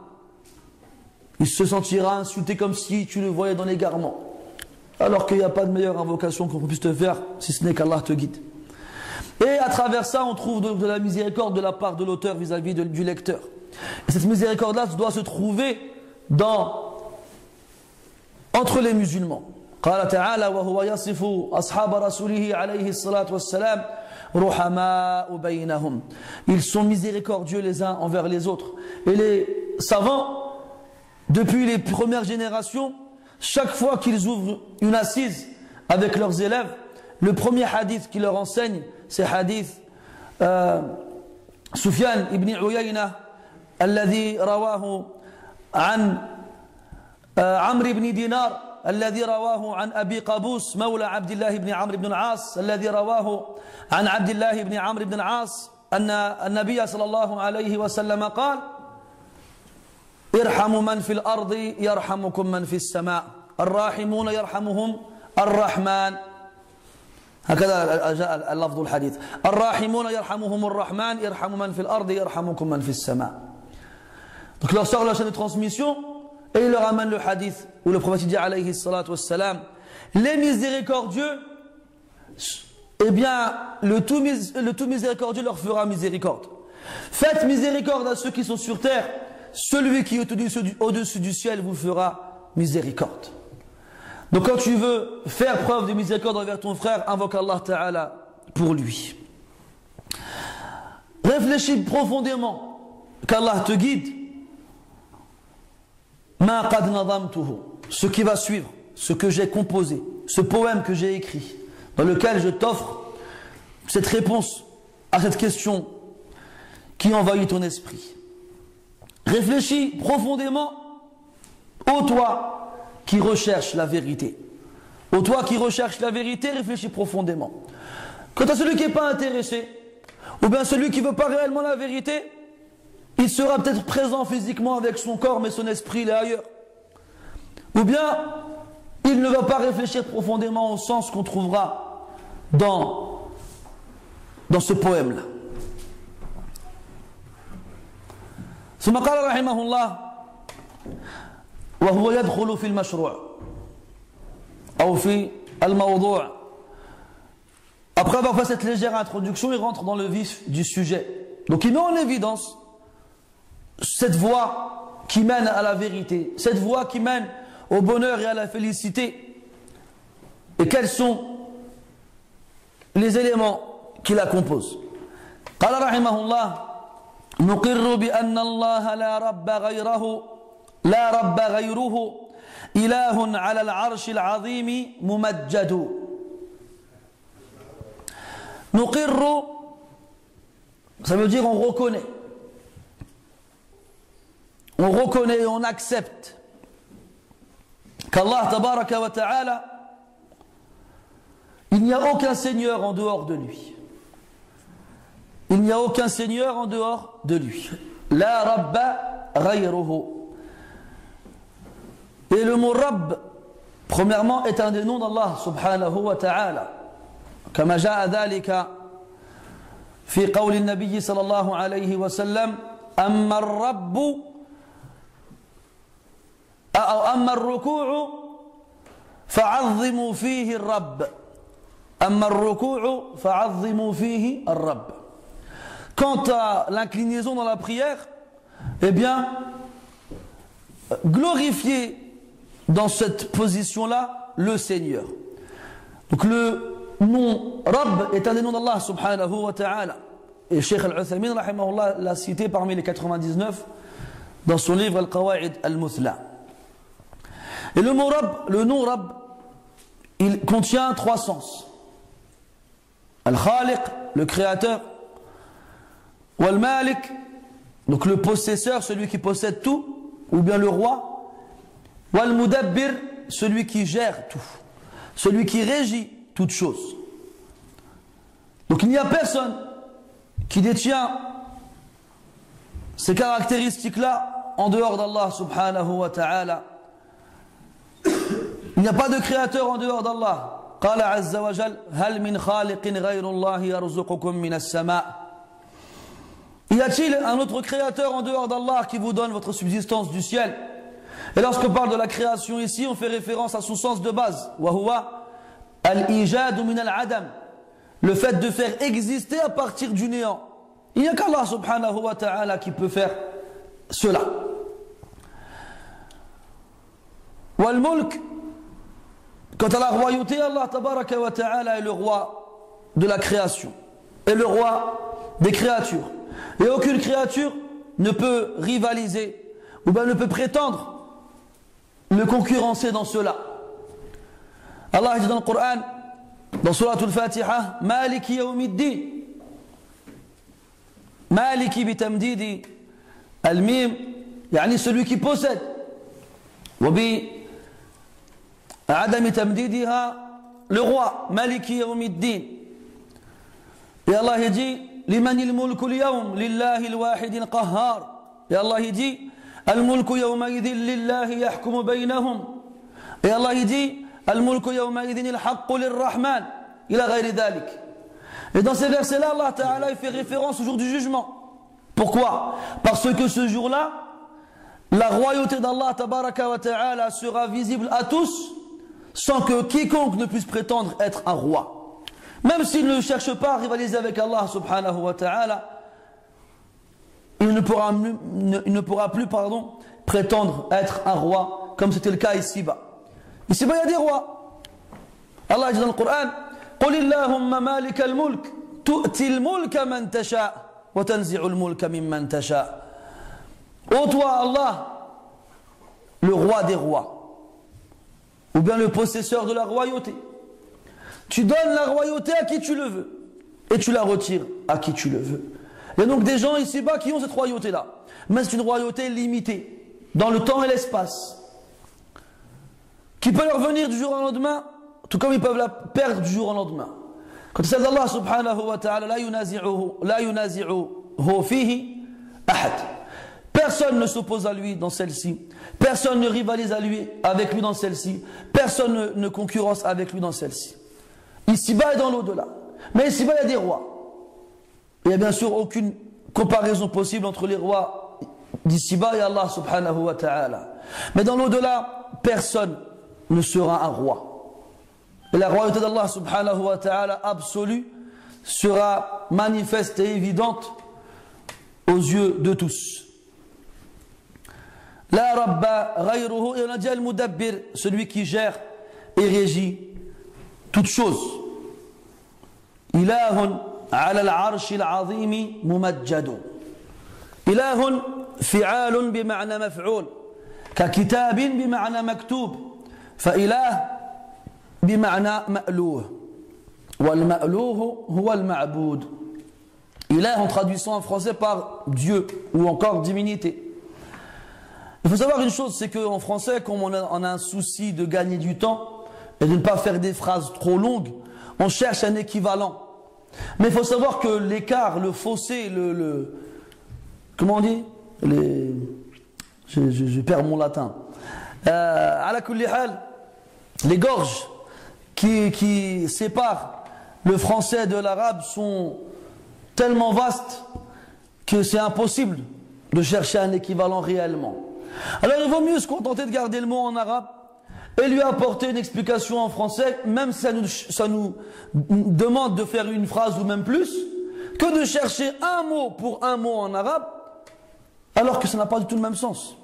il se sentira insulté comme si tu le voyais dans l'égarement, alors qu'il n'y a pas de meilleure invocation qu'on puisse te faire si ce n'est qu'Allah te guide. Et à travers ça, on trouve de la miséricorde de la part de l'auteur vis-à-vis du lecteur. Et cette miséricorde-là doit se trouver entre les musulmans. قال تعالى وهو يصف أصحاب رسوله عليه الصلاة والسلام رحماء بينهم. Ils sont miséricordieux les uns envers les autres. Et les savants, depuis les premières générations, chaque fois qu'ils ouvrent une assise avec leurs élèves, le premier hadith qu'ils leur enseignent, c'est hadith Sufyan ibn Uyayna الذي رواه عن عمرو بن دينار الذي رواه عن أبي قابوس مولى عبد الله بن عمرو بن العاص الذي رواه عن عبد الله بن عمرو بن العاص أن النبي صلى الله عليه وسلم قال ارحموا من في الأرض يرحمكم من في السماء الراحمون يرحمهم الرحمن. هكذا جاء اللفظ الحديث الراحمون يرحمهم الرحمن يرحم من في الأرض يرحمكم من في السماء. Donc leur sort la chaîne de transmission et il leur amène le hadith où le prophète dit alayhi salatu wassalam, les miséricordieux, eh bien le tout miséricordieux leur fera miséricorde. Faites miséricorde à ceux qui sont sur terre, celui qui est au-dessus du ciel vous fera miséricorde. Donc quand tu veux faire preuve de miséricorde envers ton frère, invoque Allah Ta'ala pour lui. Réfléchis profondément qu'Allah te guide. Ma qad nadamtuhu, ce qui va suivre, ce que j'ai composé, ce poème que j'ai écrit, dans lequel je t'offre cette réponse à cette question qui envahit ton esprit. Réfléchis profondément, ô toi qui recherche la vérité. Ô toi qui recherche la vérité, réfléchis profondément. Quant à celui qui n'est pas intéressé, ou bien celui qui ne veut pas réellement la vérité, il sera peut-être présent physiquement avec son corps, mais son esprit il est ailleurs. Ou bien, il ne va pas réfléchir profondément au sens qu'on trouvera dans ce poème-là. ثم قال رحمه الله وهو يدخل في المشروع أو في الموضوع. Après avoir fait cette légère introduction, il rentre dans le vif du sujet. Donc il met en évidence cette voie qui mène à la vérité, cette voie qui mène au bonheur et à la félicité. Et quels sont les éléments qui la composent. قال رحمه الله نقر بأن الله لا رب غيره إله على العرش العظيم ممجد. نقر, ça veut dire on reconnaît. On reconnaît et on accepte qu'Allah tabaraka wa ta'ala, il n'y a aucun seigneur en dehors de lui. Il n'y a aucun seigneur en dehors de lui. La rabba ghayruhu. Et le mot Rabb, premièrement, est un des noms d'Allah subhanahu wa ta'ala. Kama ja'a dhalika في قول النبي صلى الله عليه وسلم أما الرب أو أما الركوع فعظموا فيه الرب أما الركوع فعظموا فيه الرب. Quant à l'inclinaison dans la prière, eh bien, glorifiez dans cette position-là le Seigneur. Donc le nom Rabb est un des noms d'Allah subhanahu wa ta'ala. Et Cheikh Al-Uthaymin rahimahullah l'a cité parmi les 99 dans son livre Al-Qawa'id Al-Muthla. Et le mot Rabb, le nom Rabb, il contient 3 sens. Al-Khaliq, le créateur. Wal-Malik, donc le possesseur, celui qui possède tout, ou bien le roi. Wal-Mudabbir, celui qui gère tout, celui qui régit toute chose. Donc il n'y a personne qui détient ces caractéristiques-là en dehors d'Allah subhanahu wa ta'ala. Il n'y a pas de créateur en dehors d'Allah. قال عز وجل هل من خالق غير الله يرزقكم من السماء. Y a-t-il un autre créateur en dehors d'Allah qui vous donne votre subsistance du ciel? Et lorsqu'on parle de la création ici, on fait référence à son sens de base. Wahuwa al-ijad min al-adam. Le fait de faire exister à partir du néant. Il n'y a qu'Allah subhanahu wa ta'ala qui peut faire cela. Wal-mulk. Quant à la royauté, Allah tabaraka wa ta'ala est le roi de la création. Et le roi des créatures. Et aucune créature ne peut rivaliser ou bien ne peut prétendre le concurrencer dans cela. Allah dit dans le Coran, dans Surah Al-Fatiha, Maliki yawmiddin. Maliki bitamdidi al-mim, yani celui qui possède. Wabi adami tamdidiha, le roi, Maliki yawmiddin. Et Allah dit, لمن الملك اليوم لله الواحد القهار. Et Allah dit الملك يومئذ لله يحكم بينهم. Et Allah dit الملك يومئذ الحق للرحمن إلى غير ذلك. Et dans ces versets-là, Allah Ta'ala il fait référence au jour du jugement. Pourquoi? Parce que ce jour-là, la royauté d'Allah Tabaraka wa Ta'ala sera visible à tous sans que quiconque ne puisse prétendre être un roi. Même s'il ne cherche pas à rivaliser avec Allah subhanahu wa ta'ala, il ne pourra plus prétendre être un roi, comme c'était le cas ici-bas. Ici-bas, il y a des rois. Allah dit dans le Coran, قُلِ اللَّهُمَّ مَالِكَ الْمُلْكِ تُؤْتِي الْمُلْكَ مَنْ تَشَاءُ وَتَنْزِعُ الْمُلْكَ مِمَّنْ تَشَاءُ. Ô toi, Allah, le roi des rois, ou bien le possesseur de la royauté, tu donnes la royauté à qui tu le veux et tu la retires à qui tu le veux. Il y a donc des gens ici-bas qui ont cette royauté-là, mais c'est une royauté limitée dans le temps et l'espace, qui peut leur venir du jour au lendemain, tout comme ils peuvent la perdre du jour au lendemain. Quand il s'agit d'Allah subhanahu wa ta'ala, la yunazi'uhu fihi ahad. Personne ne s'oppose à lui dans celle-ci, personne ne rivalise avec lui dans celle-ci, personne ne concurrence avec lui dans celle-ci. Ici-bas et dans l'au-delà. Mais ici-bas, il y a des rois. Il n'y a bien sûr aucune comparaison possible entre les rois d'ici-bas et Allah subhanahu wa ta'ala. Mais dans l'au-delà, personne ne sera un roi. Et la royauté d'Allah subhanahu wa ta'ala absolue sera manifeste et évidente aux yeux de tous. La rabba ghayruhu, et on a dit al-mudabbir, celui qui gère et régit toute chose. Ilahun ala al-arshi al-azimi mumajjadu. Ilahun fi'alun bima'na maf'ul. Ka kitabin bima'na maktub. Fa ilah bima'na ma'luh. Wal ma'luh huwa al-ma'bud. Ilah en traduisant en français par Dieu ou encore divinité. Il faut savoir une chose, c'est qu'en français, comme on a un souci de gagner du temps, et de ne pas faire des phrases trop longues, on cherche un équivalent. Mais il faut savoir que l'écart, le fossé, comment on dit je perds mon latin. Ala kulli hal, les gorges qui séparent le français de l'arabe sont tellement vaste que c'est impossible de chercher un équivalent réellement. Alors il vaut mieux se contenter de garder le mot en arabe et lui apporter une explication en français, même si ça nous demande de faire une phrase ou même plus, que de chercher un mot pour un mot en arabe, alors que ça n'a pas du tout le même sens.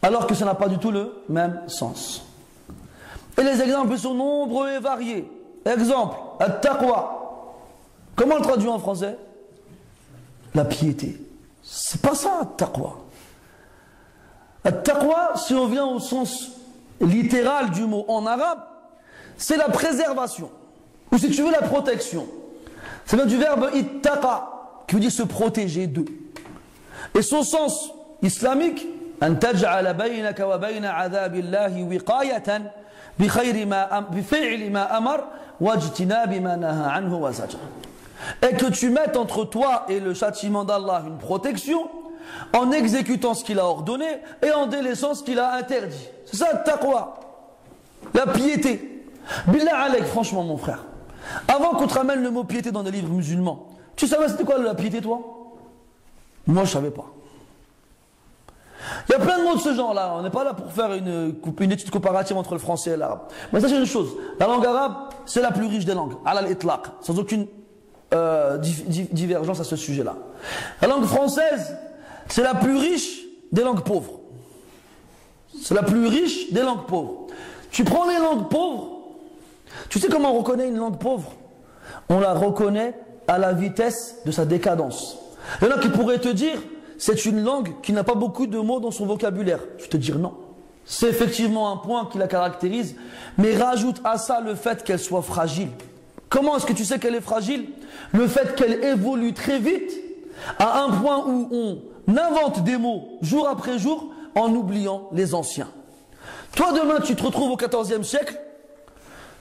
Alors que ça n'a pas du tout le même sens. Et les exemples sont nombreux et variés. Exemple, at-taqwa. Comment on le traduit en français? La piété. C'est pas ça, at-taqwa. At-taqwa, si on vient au sens littéral du mot en arabe, c'est la préservation. Ou si tu veux, la protection. Ça vient du verbe ittaqa, qui veut dire se protéger d'eux. Et son sens islamique, أن تجعل بينك وبين عذاب الله وقاية بفعل ما أمر واجتناب ما نهى عنه وزجر. Et que tu mettes entre toi et le châtiment d'Allah une protection en exécutant ce qu'il a ordonné et en délaissant ce qu'il a interdit. C'est ça le taqwa, la piété. Billah alayk, franchement mon frère, avant qu'on te ramène le mot piété dans des livres musulmans, tu savais c'était quoi la piété toi? Moi je savais pas. Il y a plein de mots de ce genre-là. On n'est pas là pour faire une étude comparative entre le français et l'arabe. Mais sachez une chose, la langue arabe, c'est la plus riche des langues, ala al-itlaq, sans aucune divergence à ce sujet-là. La langue française, c'est la plus riche des langues pauvres. C'est la plus riche des langues pauvres. Tu prends les langues pauvres, tu sais comment on reconnaît une langue pauvre? On la reconnaît à la vitesse de sa décadence. Il y en a qui pourraient te dire, c'est une langue qui n'a pas beaucoup de mots dans son vocabulaire. Je vais te dire non. C'est effectivement un point qui la caractérise, mais rajoute à ça le fait qu'elle soit fragile. Comment est-ce que tu sais qu'elle est fragile? Le fait qu'elle évolue très vite, à un point où on invente des mots jour après jour en oubliant les anciens. Toi demain tu te retrouves au XIVe siècle,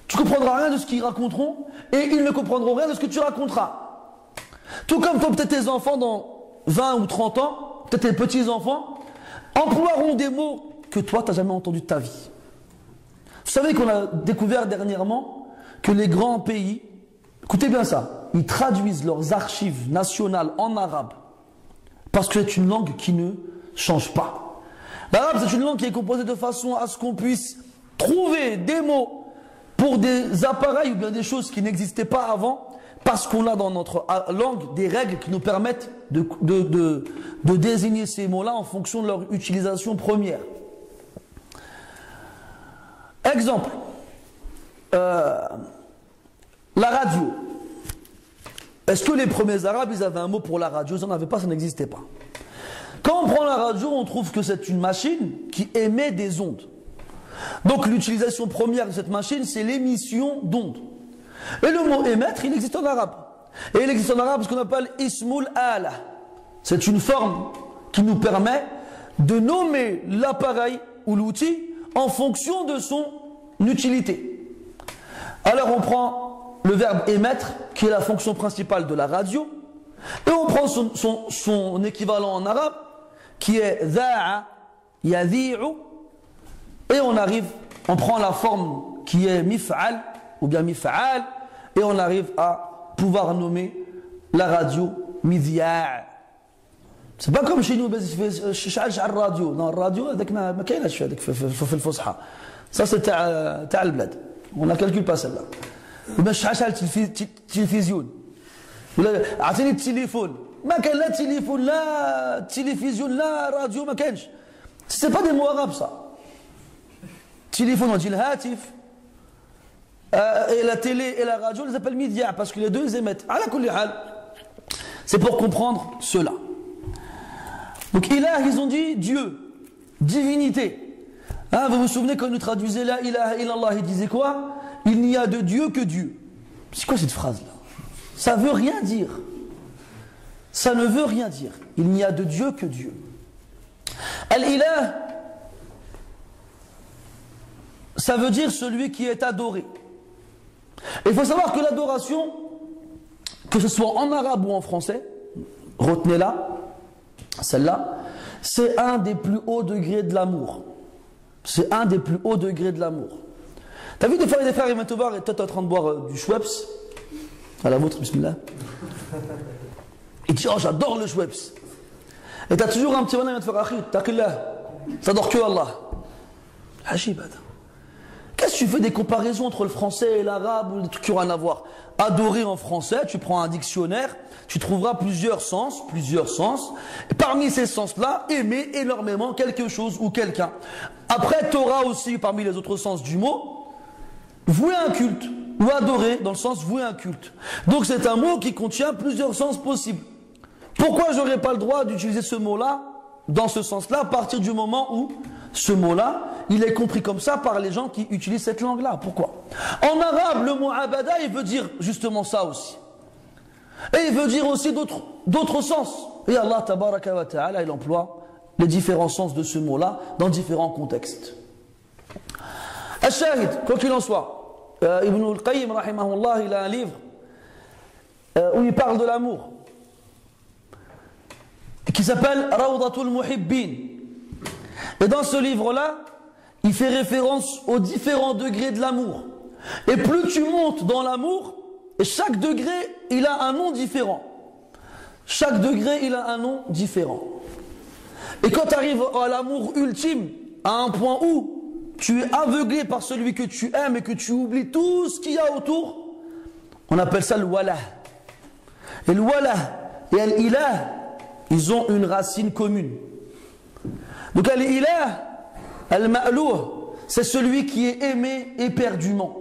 tu ne comprendras rien de ce qu'ils raconteront et ils ne comprendront rien de ce que tu raconteras. Tout comme toi peut-être tes enfants dans 20 ou 30 ans, peut-être tes petits-enfants, emploieront des mots que toi, tu n'as jamais entendus de ta vie. Vous savez qu'on a découvert dernièrement que les grands pays, écoutez bien ça, ils traduisent leurs archives nationales en arabe, parce que c'est une langue qui ne change pas. L'arabe, c'est une langue qui est composée de façon à ce qu'on puisse trouver des mots pour des appareils ou bien des choses qui n'existaient pas avant, parce qu'on a dans notre langue des règles qui nous permettent de désigner ces mots-là en fonction de leur utilisation première. Exemple, la radio. Est-ce que les premiers Arabes, ils avaient un mot pour la radio? Ils n'en avaient pas, ça n'existait pas. Quand on prend la radio, on trouve que c'est une machine qui émet des ondes. Donc l'utilisation première de cette machine, c'est l'émission d'ondes. Et le mot émettre, il existe en arabe. Et il existe en arabe ce qu'on appelle ismul ala. C'est une forme qui nous permet de nommer l'appareil ou l'outil en fonction de son utilité. Alors on prend le verbe émettre, qui est la fonction principale de la radio, et on prend son équivalent en arabe, qui est za'a, yadhi'u, et on prend la forme qui est mif'al, ou bien mif'al, et on arrive à pouvoir nommer la radio midhi'a. C'est pas comme chez nous, radio. Non, radio, ça c'est ta'al blad. On ne calcule pas celle-là. télévision. عطيني التليفون ما كان لا تليفون لا تلفزيون لا راديو ما كانش. C'est pas des mots arabes ça. Téléphone on dit le hatif. Et la télé et la radio, on les appelle midya parce que les deux ils émettent. Ala kulli hal. C'est pour comprendre cela. Donc ilah, ils ont dit Dieu, divinité. Hein, vous vous souvenez quand nous traduisait la ilaha illallah, il disait quoi? Il n'y a de Dieu que Dieu. C'est quoi cette phrase là? Ça veut rien dire. Ça ne veut rien dire. Il n'y a de Dieu que Dieu. Al-ilah, ça veut dire celui qui est adoré. Il faut savoir que l'adoration, que ce soit en arabe ou en français, retenez-la, celle-là, c'est un des plus hauts degrés de l'amour. C'est un des plus hauts degrés de l'amour. T'as vu des fois, il y a des frères, ils viennent te voir et toi, t'es en train de boire du Schweppes. À la vôtre, bismillah. Il dit, oh, j'adore le Schweppes. Et t'as toujours un petit bonhomme qui te fait, Akhi, taqillah, t'adores que Allah. Hachib, qu'est-ce que tu fais des comparaisons entre le français et l'arabe ou des trucs qui n'ont rien à voir? Adorer en français, tu prends un dictionnaire, tu trouveras plusieurs sens. Et parmi ces sens-là, aimer énormément quelque chose ou quelqu'un. Après, tu auras aussi, parmi les autres sens du mot, vouer un culte. Ou adorer, dans le sens vouer un culte. Donc c'est un mot qui contient plusieurs sens possibles. Pourquoi je n'aurais pas le droit d'utiliser ce mot-là, dans ce sens-là, à partir du moment où ce mot-là, il est compris comme ça par les gens qui utilisent cette langue-là? Pourquoi? En arabe, le mot abada, il veut dire justement ça aussi. Et il veut dire aussi d'autres sens. Et Allah, tabaraka wa ta'ala, il emploie les différents sens de ce mot-là dans différents contextes. Al-Shahid, quoi qu'il en soit, Ibn al-Qayyim, rahimahullah, il a un livre où il parle de l'amour, qui s'appelle Rawdatul Muhibbin. Et dans ce livre-là, il fait référence aux différents degrés de l'amour. Et plus tu montes dans l'amour, et chaque degré, il a un nom différent. Chaque degré, il a un nom différent. Et quand tu arrives à l'amour ultime, à un point où tu es aveuglé par celui que tu aimes et que tu oublies tout ce qu'il y a autour, on appelle ça le wala. Et le wala et al-ilah, ils ont une racine commune. Donc al-ilah, al-ma'louh, c'est celui qui est aimé éperdument.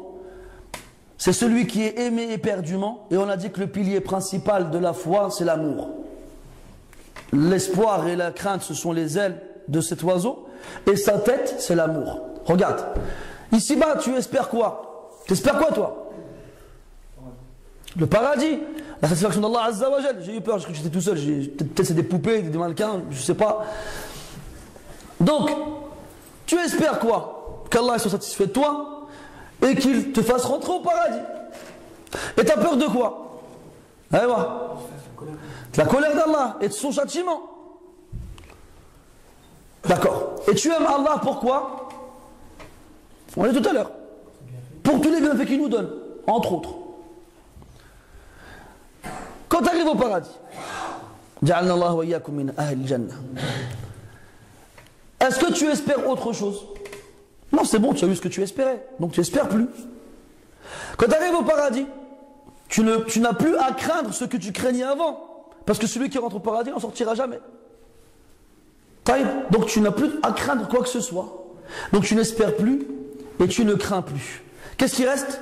C'est celui qui est aimé éperdument. Et on a dit que le pilier principal de la foi, c'est l'amour. L'espoir et la crainte, ce sont les ailes de cet oiseau. Et sa tête, c'est l'amour. Regarde. Ici-bas, tu espères quoi? Tu espères quoi, toi? Le paradis. La satisfaction d'Allah Azza wa Jal. J'ai eu peur, je crois que j'étais tout seul. Peut-être c'est des poupées, des mannequins, je ne sais pas. Donc, tu espères quoi? Qu'Allah soit satisfait de toi et qu'il te fasse rentrer au paradis. Et tu as peur de quoi? Allez voir. De la colère d'Allah et de son châtiment. D'accord. Et tu aimes Allah pourquoi? On l'a dit tout à l'heure. Pour tous les bienfaits qu'il nous donne, entre autres. Quand tu arrives au paradis, Ja'alna Allah wa iyyakum min ahli al-jannah. Est-ce que tu espères autre chose? Non, c'est bon, tu as eu ce que tu espérais. Donc tu n'espères plus. Quand tu arrives au paradis, tu n'as plus à craindre ce que tu craignais avant. Parce que celui qui rentre au paradis n'en sortira jamais. Donc tu n'as plus à craindre quoi que ce soit. Donc tu n'espères plus et tu ne crains plus. Qu'est-ce qui reste?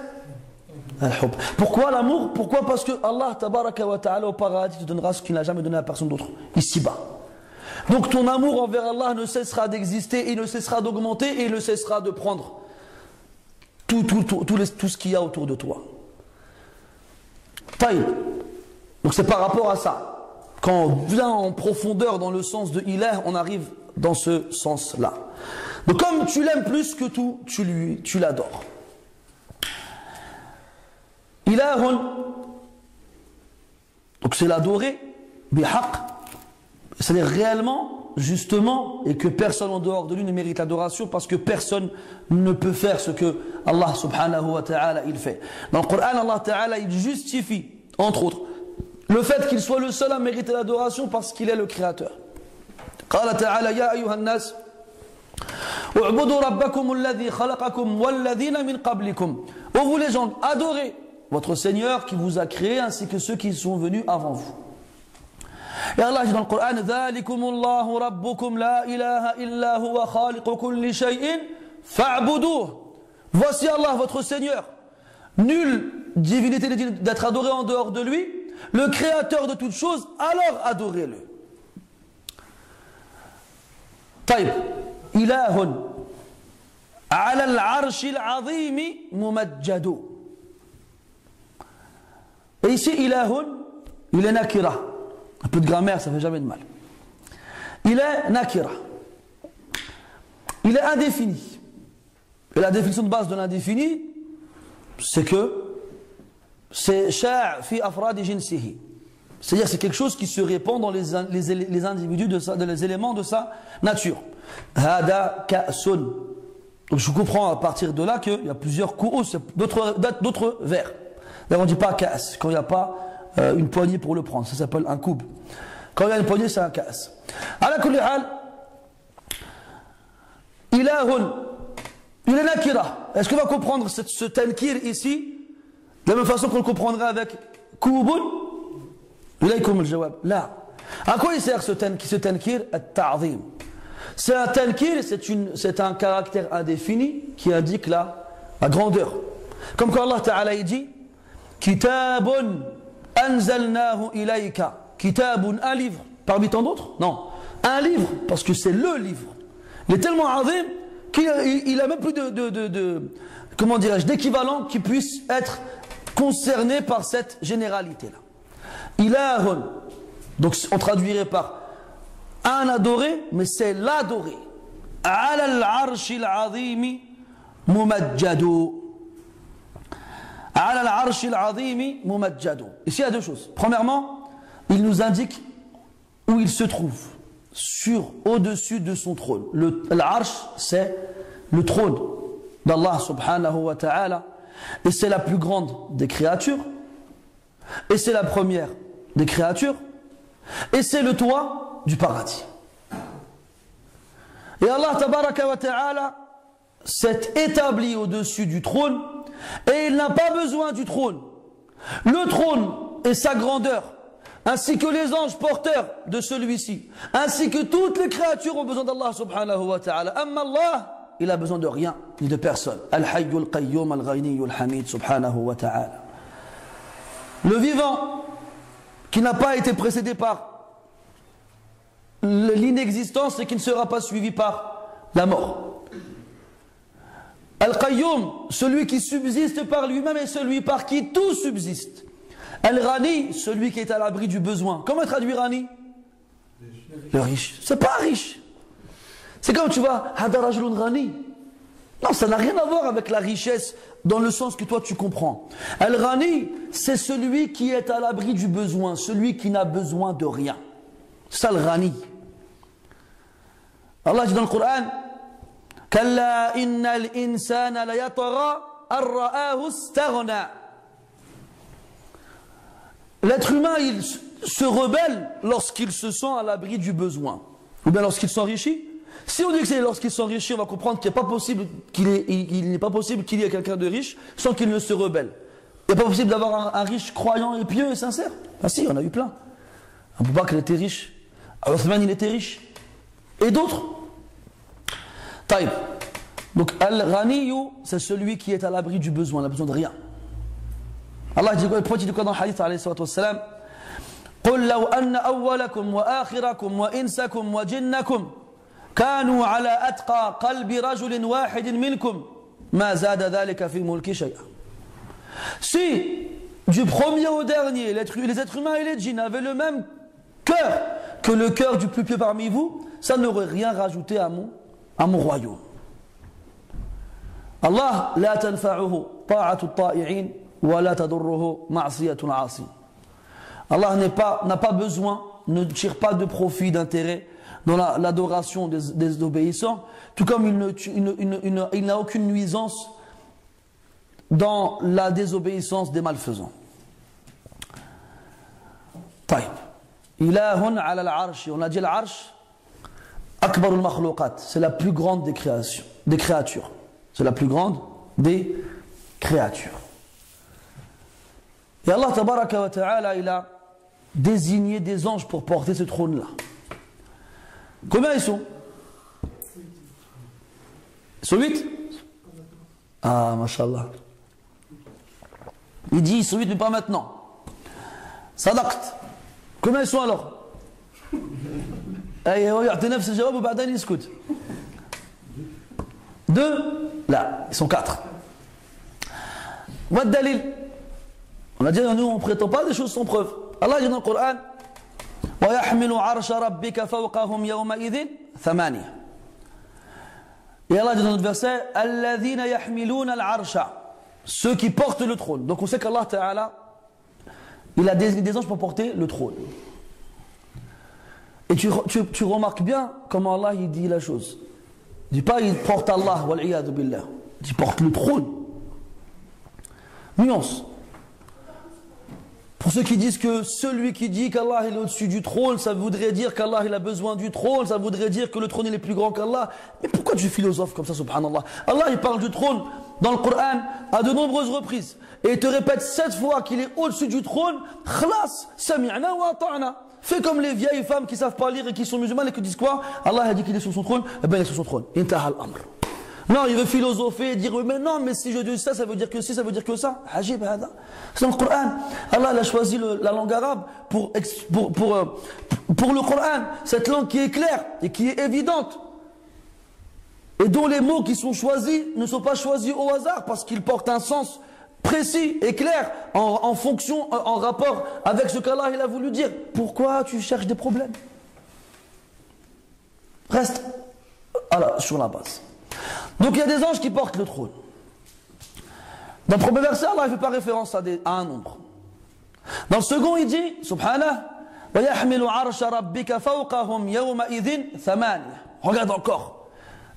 Pourquoi l'amour? Pourquoi? Parce que Allah tabaraka wa ta'ala au paradis te donnera ce qu'il n'a jamais donné à personne d'autre, ici-bas. Donc ton amour envers Allah ne cessera d'exister, il ne cessera d'augmenter et il ne cessera de prendre tout ce qu'il y a autour de toi. Donc c'est par rapport à ça. Quand on vient en profondeur dans le sens de ilah, on arrive dans ce sens-là. Donc comme tu l'aimes plus que tout, tu l'adores. Ilahun, donc c'est l'adorer, bihaq, c'est-à-dire réellement, justement, et que personne en dehors de lui ne mérite l'adoration parce que personne ne peut faire ce que Allah subhanahu wa ta'ala il fait. Dans le Coran, Allah ta'ala il justifie, entre autres, le fait qu'il soit le seul à mériter l'adoration parce qu'il est le créateur. قال تعالى يا أيها الناس اعبدوا ربكم الذي خلقكم والذين من قبلكم. Ô vous les gens, adorez votre Seigneur qui vous a créé ainsi que ceux qui sont venus avant vous. Et Allah dit dans le Coran ذلكم الله ربكم لا إله إلا هو خالق كل شيء فاعبدوه. Voici Allah votre Seigneur. Nulle divinité n'est digne d'être adorée en dehors de lui, le créateur de toutes choses, alors adorez-le. طيب إله على العرش العظيم ممجد. Et ici إله il est nakira. Un peu de grammaire, ça ne fait jamais de mal. Il est nakira. Il est indéfini. Et la définition de base de l'indéfini, c'est que c'est sha' fi afradi jinsihi. C'est-à-dire c'est quelque chose qui se répand dans les individus, dans les éléments de sa nature. Hada ka'sun. Donc je comprends à partir de là qu'il y a plusieurs ka'us, d'autres vers. D'ailleurs on ne dit pas ka'as quand il n'y a pas une poignée pour le prendre. Ça s'appelle un koub. Quand il y a une poignée, c'est un kaas. Ala kulli hal, ilahun, il est nakira. Est-ce qu'on va comprendre ce tankir ici de la même façon qu'on le comprendrait avec koubun? Ilaykum al-jawab. Là. À quoi il sert ce tankir? At-ta'zim. C'est un tankir, c'est un caractère indéfini qui indique la grandeur. Comme quand Allah Ta'ala dit Kitabun anzalnahu ilayka. Kitabun, un livre. Parmi tant d'autres? Non. Un livre, parce que c'est le livre. Il est tellement azim qu'il a même plus comment dirais-je, d'équivalent qui puisse être concerné par cette généralité-là. Ilahun. Donc on traduirait par un adoré, mais c'est l'adoré. Ala al-arshi al-azimi mumajjadu. Ala al-arshi al-azimi mumajjadu. Ici, il y a deux choses. Premièrement, il nous indique où il se trouve, au-dessus de son trône. L'arsh, c'est le trône d'Allah subhanahu wa ta'ala. Et c'est la plus grande des créatures. Et c'est la première des créatures. Et c'est le toit du paradis. Et Allah tabaraka wa ta'ala s'est établi au-dessus du trône. Et il n'a pas besoin du trône. Le trône et sa grandeur, ainsi que les anges porteurs de celui-ci, ainsi que toutes les créatures ont besoin d'Allah subhanahu wa ta'ala. Amma Allah, il a besoin de rien, ni de personne. Al-Hayyul Qayyum Al-Ghaniyul Hamid subhanahu wa ta'ala. Le vivant, qui n'a pas été précédé par l'inexistence et qui ne sera pas suivi par la mort. Al-Qayyum, celui qui subsiste par lui-même et celui par qui tout subsiste. Al-Ghani, celui qui est à l'abri du besoin. Comment traduire Ghani? Le riche. C'est pas riche. C'est comme tu vois, Hada Rajulun Ghani. Non, ça n'a rien à voir avec la richesse dans le sens que toi tu comprends. Al-Ghani, c'est celui qui est à l'abri du besoin, celui qui n'a besoin de rien. C'est Al-Ghani. Allah dit dans le Coran, Kalla innal insana la yatara ar-ra'ahu istaghna. L'être humain, il se rebelle lorsqu'il se sent à l'abri du besoin. Ou bien lorsqu'il s'enrichit. Si on dit que c'est lorsqu'il s'enrichit, on va comprendre qu'il n'est pas possible qu'il y ait quelqu'un de riche sans qu'il ne se rebelle. Il n'est pas possible d'avoir un riche croyant et pieux et sincère. Ah si, on a eu plein. Abu Bakr était riche. Othman, il était riche. Et d'autres. Taïb. Donc, Al-Ghaniyu, c'est celui qui est à l'abri du besoin, il n'a besoin de rien. Allah dit quoi dans le hadith alayhi salatu wassalam? قُلْ لَوْ أَنَّ أَوَّلَكُمْ وَآخِرَكُمْ وَإِنسَكُمْ وَجِنَّكُمْ كانوا على أتقى قلب رجل واحد منكم ما زاد ذلك في ملك شيئا. Si du premier au dernier les êtres humains et les djinns avaient le même cœur que le cœur du plus pieux parmi vous, ça n'aurait rien rajouté à mon royaume. Allah لا تنفعه طاعة الطائعين ولا تضره معصية العاصين. Allah n'a pas besoin, ne tire pas de profit, d'intérêt dans l'adoration des obéissants, tout comme il n'a aucune nuisance dans la désobéissance des malfaisants. Taïb. Ilahun ala al-arsh. On a dit l'arsh, akbarul makhlouqat. C'est la plus grande des créatures. C'est la plus grande des créatures. Et Allah tabaraka wa ta'ala, il a désigné des anges pour porter ce trône-là. Combien ils sont? Ils sont 8? Ah, mashallah. Il dit ils sont 8 mais pas maintenant. Sadaqt. Combien ils sont alors? Deux? Là, ils sont 4. What dalil? On a dit nous on ne prétend pas des choses sans preuve. Allah dit dans le Coran وَيَحْمِلُ عَرْشَ رَبِّكَ فَوْقَهُمْ يَوْمَئِذٍ ثَمَانِيَةٌ. Et Allah dit dans notre verset الَّذِينَ يَحْمِلُونَ الْعَرْشَ, ceux qui portent le trône. Donc on sait qu'Allah Ta'ala, il a désigné des anges pour porter le trône. Et tu remarques bien comment Allah il dit la chose. Il ne dit pas il porte Allah wal-iyadu billah. Il porte le trône. Nuance. Pour ceux qui disent que celui qui dit qu'Allah est au-dessus du trône, ça voudrait dire qu'Allah il a besoin du trône, ça voudrait dire que le trône il est plus grand qu'Allah. Mais pourquoi tu philosophes comme ça, subhanallah? Allah il parle du trône dans le Coran à de nombreuses reprises. Et il te répète 7 fois qu'il est au-dessus du trône. Khlas, sami'na wa ata'na. Fais comme les vieilles femmes qui savent pas lire et qui sont musulmanes et qui disent quoi? Allah a dit qu'il est sur son trône, eh bien il est sur son trône. Intaha al-amr. Non, il veut philosopher et dire, mais non, mais si je dis ça, ça veut dire que si, ça veut dire que ça. Ajib, hada. C'est dans le Coran. Allah il a choisi la langue arabe pour le Coran. Cette langue qui est claire et qui est évidente. Et dont les mots qui sont choisis ne sont pas choisis au hasard parce qu'ils portent un sens précis et clair en fonction, en rapport avec ce qu'Allah il a voulu dire. Pourquoi tu cherches des problèmes? Reste sur la base. Donc il y a des anges qui portent le trône. Dans le premier verset, Allah ne fait pas référence à un nombre. Dans le second, il dit, subhanah, وَيَحْمِلُ عَرْشَ رَبِّكَ فَوْقَهُمْ يَوْمَئِذٍ ثَمَانِيَةٌ. Regarde encore.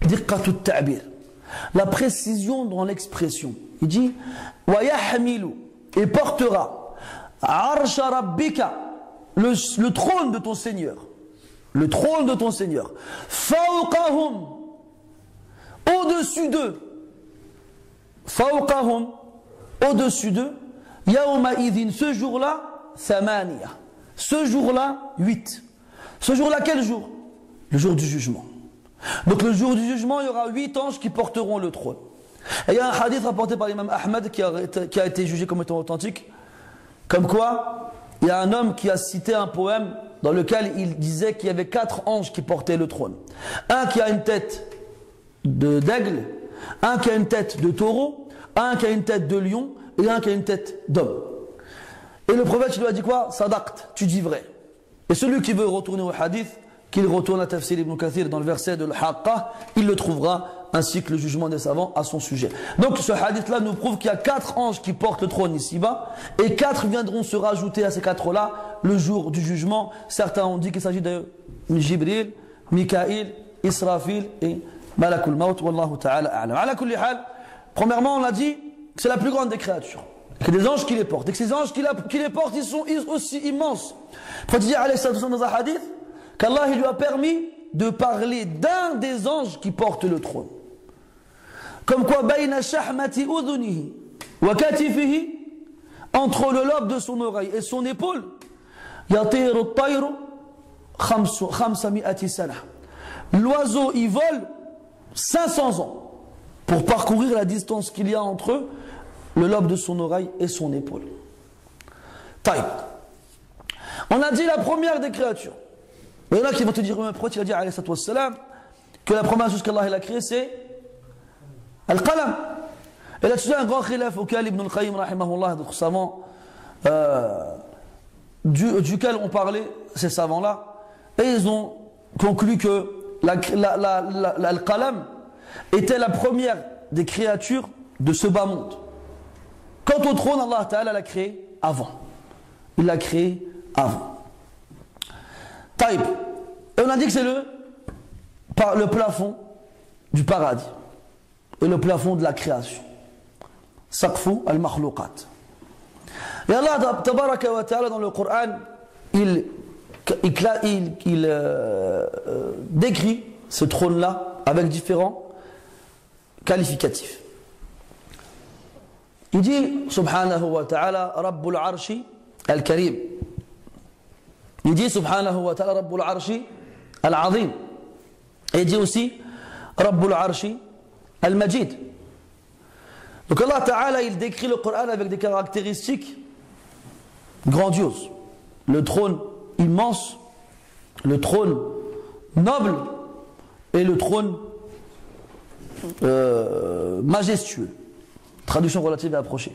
دِقَّةُ التَّعْبِير. La précision dans l'expression. Il dit, وَيَحْمِلُ, et portera, عَرْشَ رَبِّكَ, le trône de ton Seigneur. Le trône de ton Seigneur. فَوْقَهُمْ, au-dessus d'eux, fawqahum, au-dessus d'eux, yawma idhin, ce jour-là, thamaniya, ce jour-là, 8. Ce jour-là, quel jour? Le jour du jugement. Donc le jour du jugement, il y aura 8 anges qui porteront le trône. Et il y a un hadith rapporté par l'imam Ahmad qui a été jugé comme étant authentique, comme quoi, il y a un homme qui a cité un poème dans lequel il disait qu'il y avait 4 anges qui portaient le trône. Un qui a une tête d'aigle, un qui a une tête de taureau, un qui a une tête de lion et un qui a une tête d'homme. Et le prophète lui a dit quoi? Sadaqt, tu dis vrai. Et celui qui veut retourner au hadith, qu'il retourne à Tafsir Ibn Kathir dans le verset de l'Haqqa, il le trouvera, ainsi que le jugement des savants à son sujet. Donc ce hadith là nous prouve qu'il y a 4 anges qui portent le trône ici-bas, et 4 viendront se rajouter à ces 4 là le jour du jugement. Certains ont dit qu'il s'agit de Jibril, Mikaïl, Israfil et Malakul Maut, wallahu ta'ala a'lam. Ala kulli hal, premièrement, on a dit que c'est la plus grande des créatures. Il y a des anges qui les portent. Et que ces anges qui les portent, ils sont aussi immenses. Le prophète dit, alayhi salatu wa sallam, dans un hadith, qu'Allah lui a permis de parler d'un des anges qui porte le trône. Comme quoi, bayna shahmati udhunihi wa katifihi, entre le lobe de son oreille et son épaule, yatiru at-tayru khamsami'ati sana. L'oiseau, il vole 500 ans pour parcourir la distance qu'il y a entre le lobe de son oreille et son épaule. Taïb. On a dit la première des créatures. Il y en a qui vont te dire, mais pourquoi tu as dit alayhi salatu wassalam, que la première chose qu'Allah a créée c'est Al-Qalam. Et là-dessus, un grand khilaf auquel Ibn al-Qayyim, rahimahullah, d'autres savants, duquel ont parlé ces savants-là, et ils ont conclu que Al-Qalam était la première des créatures de ce bas monde. Quant au trône, Allah Ta'ala l'a créé avant. Il l'a créé avant. Taïb. Et on a dit que c'est le plafond du paradis. Et le plafond de la création. Saqfu al-makhluqat. Et Allah Tabaraka wa Ta'ala dans le Coran, il décrit ce trône-là avec différents qualificatifs. Il dit, subhanahu wa ta'ala, Rabbul Arshi al-Karim. Il dit, subhanahu wa ta'ala, Rabbul Arshi al-Azim. Et il dit aussi, Rabbul Arshi al-Majid. Donc Allah Ta'ala, il décrit le Coran avec des caractéristiques grandioses. Le trône immense, le trône noble et le trône majestueux. Traduction relative et approchée.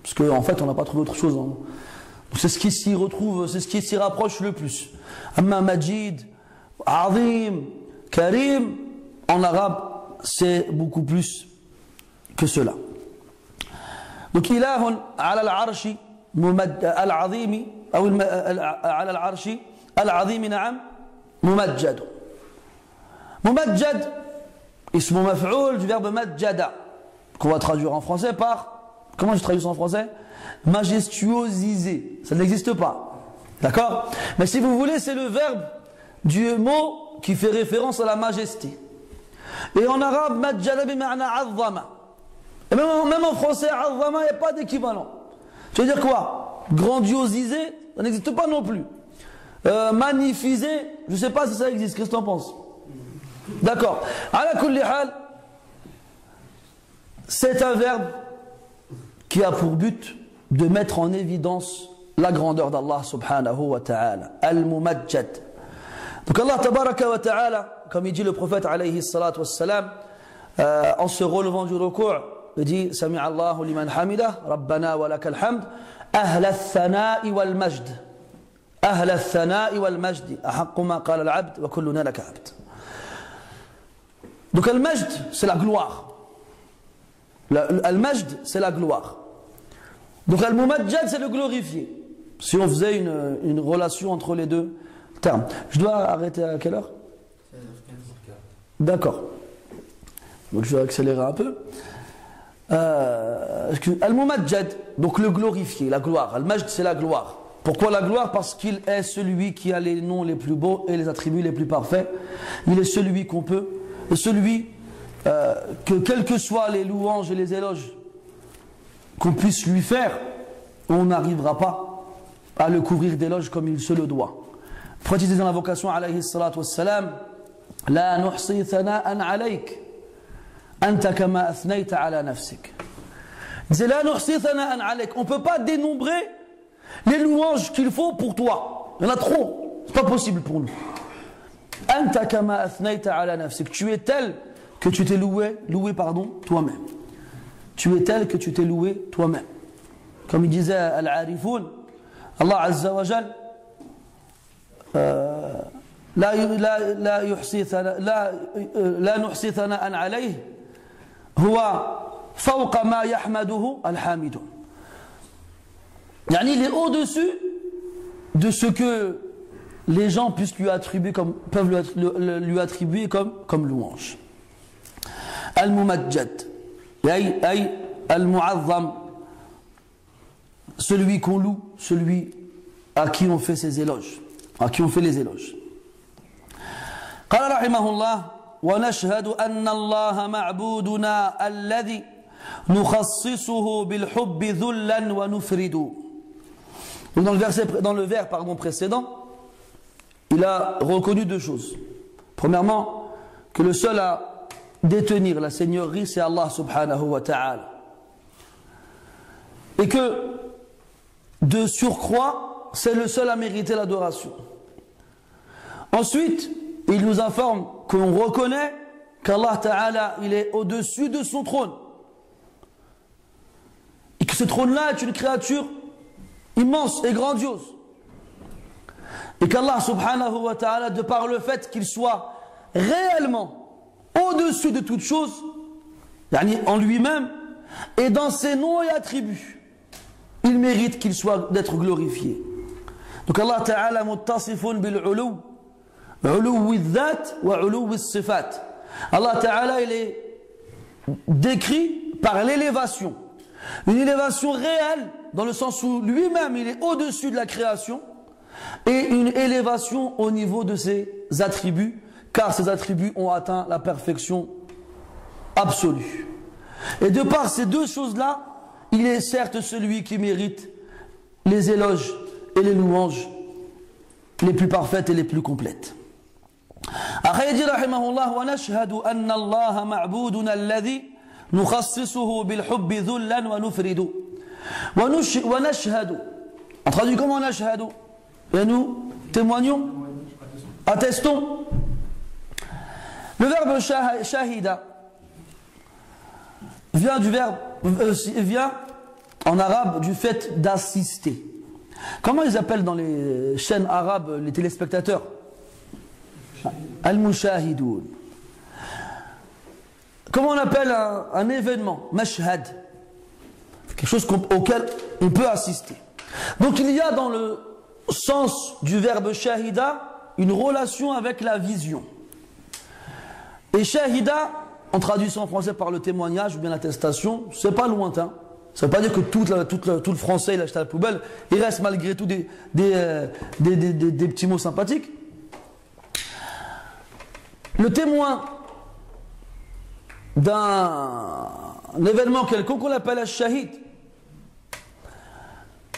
Parce qu'en fait, on n'a pas trouvé autre chose. Hein. C'est ce qui s'y retrouve, c'est ce qui s'y rapproche le plus. Amma Majid, Azim, Karim, en arabe, c'est beaucoup plus que cela. Donc, ilahun ala al-arshi al-azimi, ou ala al-arshi al-azimi na'am, mumajjad. Mumajjad, ismu maf'oul du verbe majjada, qu'on va traduire en français par comment je traduis ça en français? Majestuosiser. Ça n'existe pas. D'accord? Mais si vous voulez, c'est le verbe du mot qui fait référence à la majesté. Et en arabe, majjala bima'na azzama. Et même en français, azzama, il n'y a pas d'équivalent. Tu veux dire quoi? Grandiosiser, ça n'existe pas non plus. Magnifiser, je ne sais pas si ça existe. Qu'est-ce que tu en penses? D'accord. Ala kulli hal, c'est un verbe qui a pour but de mettre en évidence la grandeur d'Allah subhanahu wa ta'ala. Al-Mumajjad. Donc Allah tabaraka wa ta'ala, comme il dit le prophète alayhi salatu wassalam, en se relevant du ruku', il dit Sami'a Allahu liman hamida, Rabbana wa lakal hamd, Ahla al-thana'i wal majd. Ahla al-thana'i wal majd. Ahaqqu ma qala al-abd wa kulluna laka abd. Donc al-majd, c'est la gloire. Al-majd, c'est la gloire. Donc al-Mumajjad, c'est le glorifié. Si on faisait une relation entre les deux termes. Je dois arrêter à quelle heure? D'accord. Donc je vais accélérer un peu. Al-Mumajjad, donc le glorifié, la gloire. Al-Majd, c'est la gloire. Pourquoi la gloire? Parce qu'il est celui qui a les noms les plus beaux et les attributs les plus parfaits. Il est celui qu'on peut, et celui que quels que soient les louanges et les éloges qu'on puisse lui faire, on n'arrivera pas à le couvrir d'éloges comme il se le doit. Le prophète disait dans l'invocation alayhi salatu wassalam, La nuhsi thana'an alayk, anta kama athnayta ala nafsik. Il disait La nuhsi thana'an alayk. On ne peut pas dénombrer les louanges qu'il faut pour toi. Il y en a trop. C'est pas possible pour nous. Anta kama athnayta ala nafsik. Tu es tel que tu t'es loué toi-même. Tu es tel que tu t'es loué toi-même. Comme il disait Al-Arifoun, Allah Azza wa Jal, لا نحصي ثناء عليه هو فوق ما يحمده الحامد. يعني il est au-dessus de ce que les gens puissent lui attribuer peuvent lui attribuer comme louange. Al-Mumajjad, ay al-Mu'azzam, celui qu'on loue, celui à qui on fait ses éloges, à qui on fait les éloges. قال رحمه الله ونشهد أن الله معبودنا الذي نخصصه بالحب ذلا ونفرد. Dans le vers précédent, il a reconnu deux choses. Premièrement, que le seul à détenir la seigneurie, c'est Allah subhanahu wa ta'ala. Et que, de surcroît, c'est le seul à mériter l'adoration. Ensuite, il nous informe qu'on reconnaît qu'Allah ta'ala, il est au-dessus de son trône. Et que ce trône-là est une créature immense et grandiose. Et qu'Allah subhanahu wa ta'ala, de par le fait qu'il soit réellement au-dessus de toute chose, en lui-même, et dans ses noms et attributs, il mérite qu'il soit d'être glorifié. Donc Allah ta'ala muttasifun bil-ulu, uluwi dhat wa uluwi sifat. Allah ta'ala, il est décrit par l'élévation. Une élévation réelle, dans le sens où lui-même, il est au-dessus de la création, et une élévation au niveau de ses attributs, car ses attributs ont atteint la perfection absolue. Et de par ces deux choses-là, il est certes celui qui mérite les éloges et les louanges les plus parfaites et les plus complètes. Après il dit rahimahullah wa nashhadu anna Allah ma'buduna alladhi nukhassisuhu bil hubbi dhullan wa nufridu. Wa nashhadu. On traduit comment nashhadu? Et nous témoignons, attestons. Le verbe shahida vient en arabe du fait d'assister. Comment ils appellent dans les chaînes arabes les téléspectateurs? Al-Mushahidoun. Comment on appelle un événement? Mashhad. Quelque chose auquel on peut assister. Donc il y a dans le sens du verbe shahida une relation avec la vision. Et shahida, en traduisant en français par le témoignage ou bien l'attestation, c'est pas lointain. Ça ne veut pas dire que tout le français il a jeté à la poubelle. Il reste malgré tout des petits mots sympathiques. Le témoin d'un événement quelconque, on l'appelle un shahid.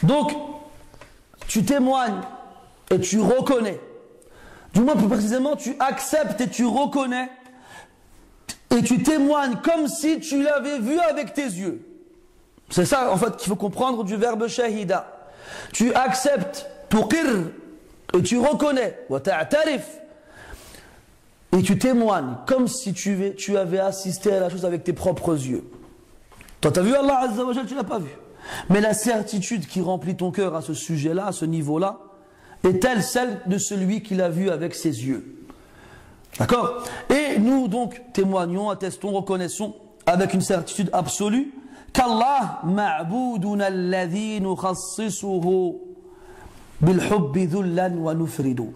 Donc, tu témoignes et tu reconnais. Du moins, plus précisément, tu acceptes et tu reconnais. Et tu témoignes comme si tu l'avais vu avec tes yeux. C'est ça, en fait, qu'il faut comprendre du verbe shahida. Tu acceptes, tuqir, et tu reconnais, wa ta'tarif, et tu témoignes comme si tu avais assisté à la chose avec tes propres yeux. Toi, tu as vu Allah Azza wa Jal, tu ne l'as pas vu. Mais la certitude qui remplit ton cœur à ce sujet-là, à ce niveau-là, est-elle celle de celui qui l'a vu avec ses yeux? D'accord? Et nous donc témoignons, attestons, reconnaissons avec une certitude absolue qu'Allah ma'bouduna alladhi nukhassisuhu bilhubbi dhullan wa nufridu.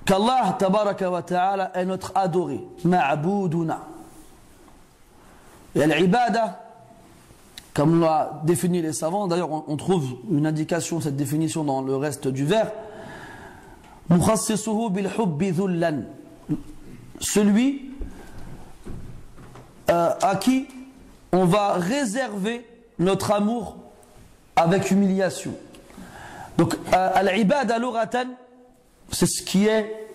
Qu'Allah tabaraka wa ta'ala est notre adoré, ma'bouduna. Et l'ibada, comme l'a défini les savants, d'ailleurs on trouve une indication de cette définition dans le reste du vers, nukhassisuhu bilhubbi dhullan. Celui à qui on va réserver notre amour avec humiliation. Donc, al-ibada luratan, c'est ce qui est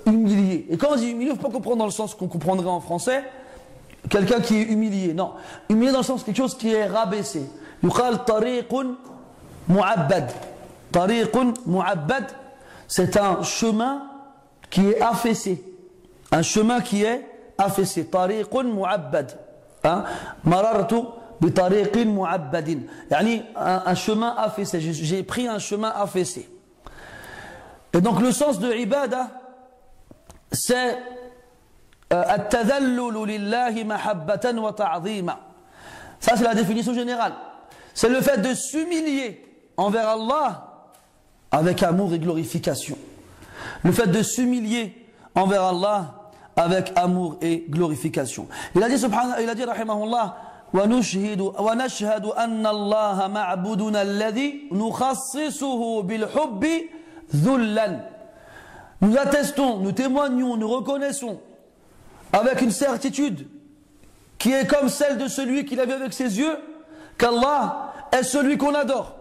humilié. Et quand on dit humilié, il ne faut pas comprendre dans le sens qu'on comprendrait en français, quelqu'un qui est humilié. Non, humilié dans le sens quelque chose qui est rabaissé. Yuqal tariqun mu'abbad. Tariqun mu'abbad, c'est un chemin qui est affaissé. Un chemin qui est affaissé. Tariqun mu'abbad. Marartu bi tariqin mu'abbadin. Yani un chemin affaissé. J'ai pris un chemin affaissé. Et donc le sens de ibada, c'est at-tadhallulu lillahi mahabbatan wa ta'zima. Ça c'est la définition générale. C'est le fait de s'humilier envers Allah avec amour et glorification. Le fait de s'humilier envers Allah avec amour et glorification. Il a dit subhanahu, il a dit rahimahullah, wa nashhadu anna Allah ma'buduna alladhi nukhassisuhu bil hubbi dhullan. Nous attestons, nous témoignons, nous reconnaissons avec une certitude qui est comme celle de celui qui l'a vu avec ses yeux, qu'Allah est celui qu'on adore.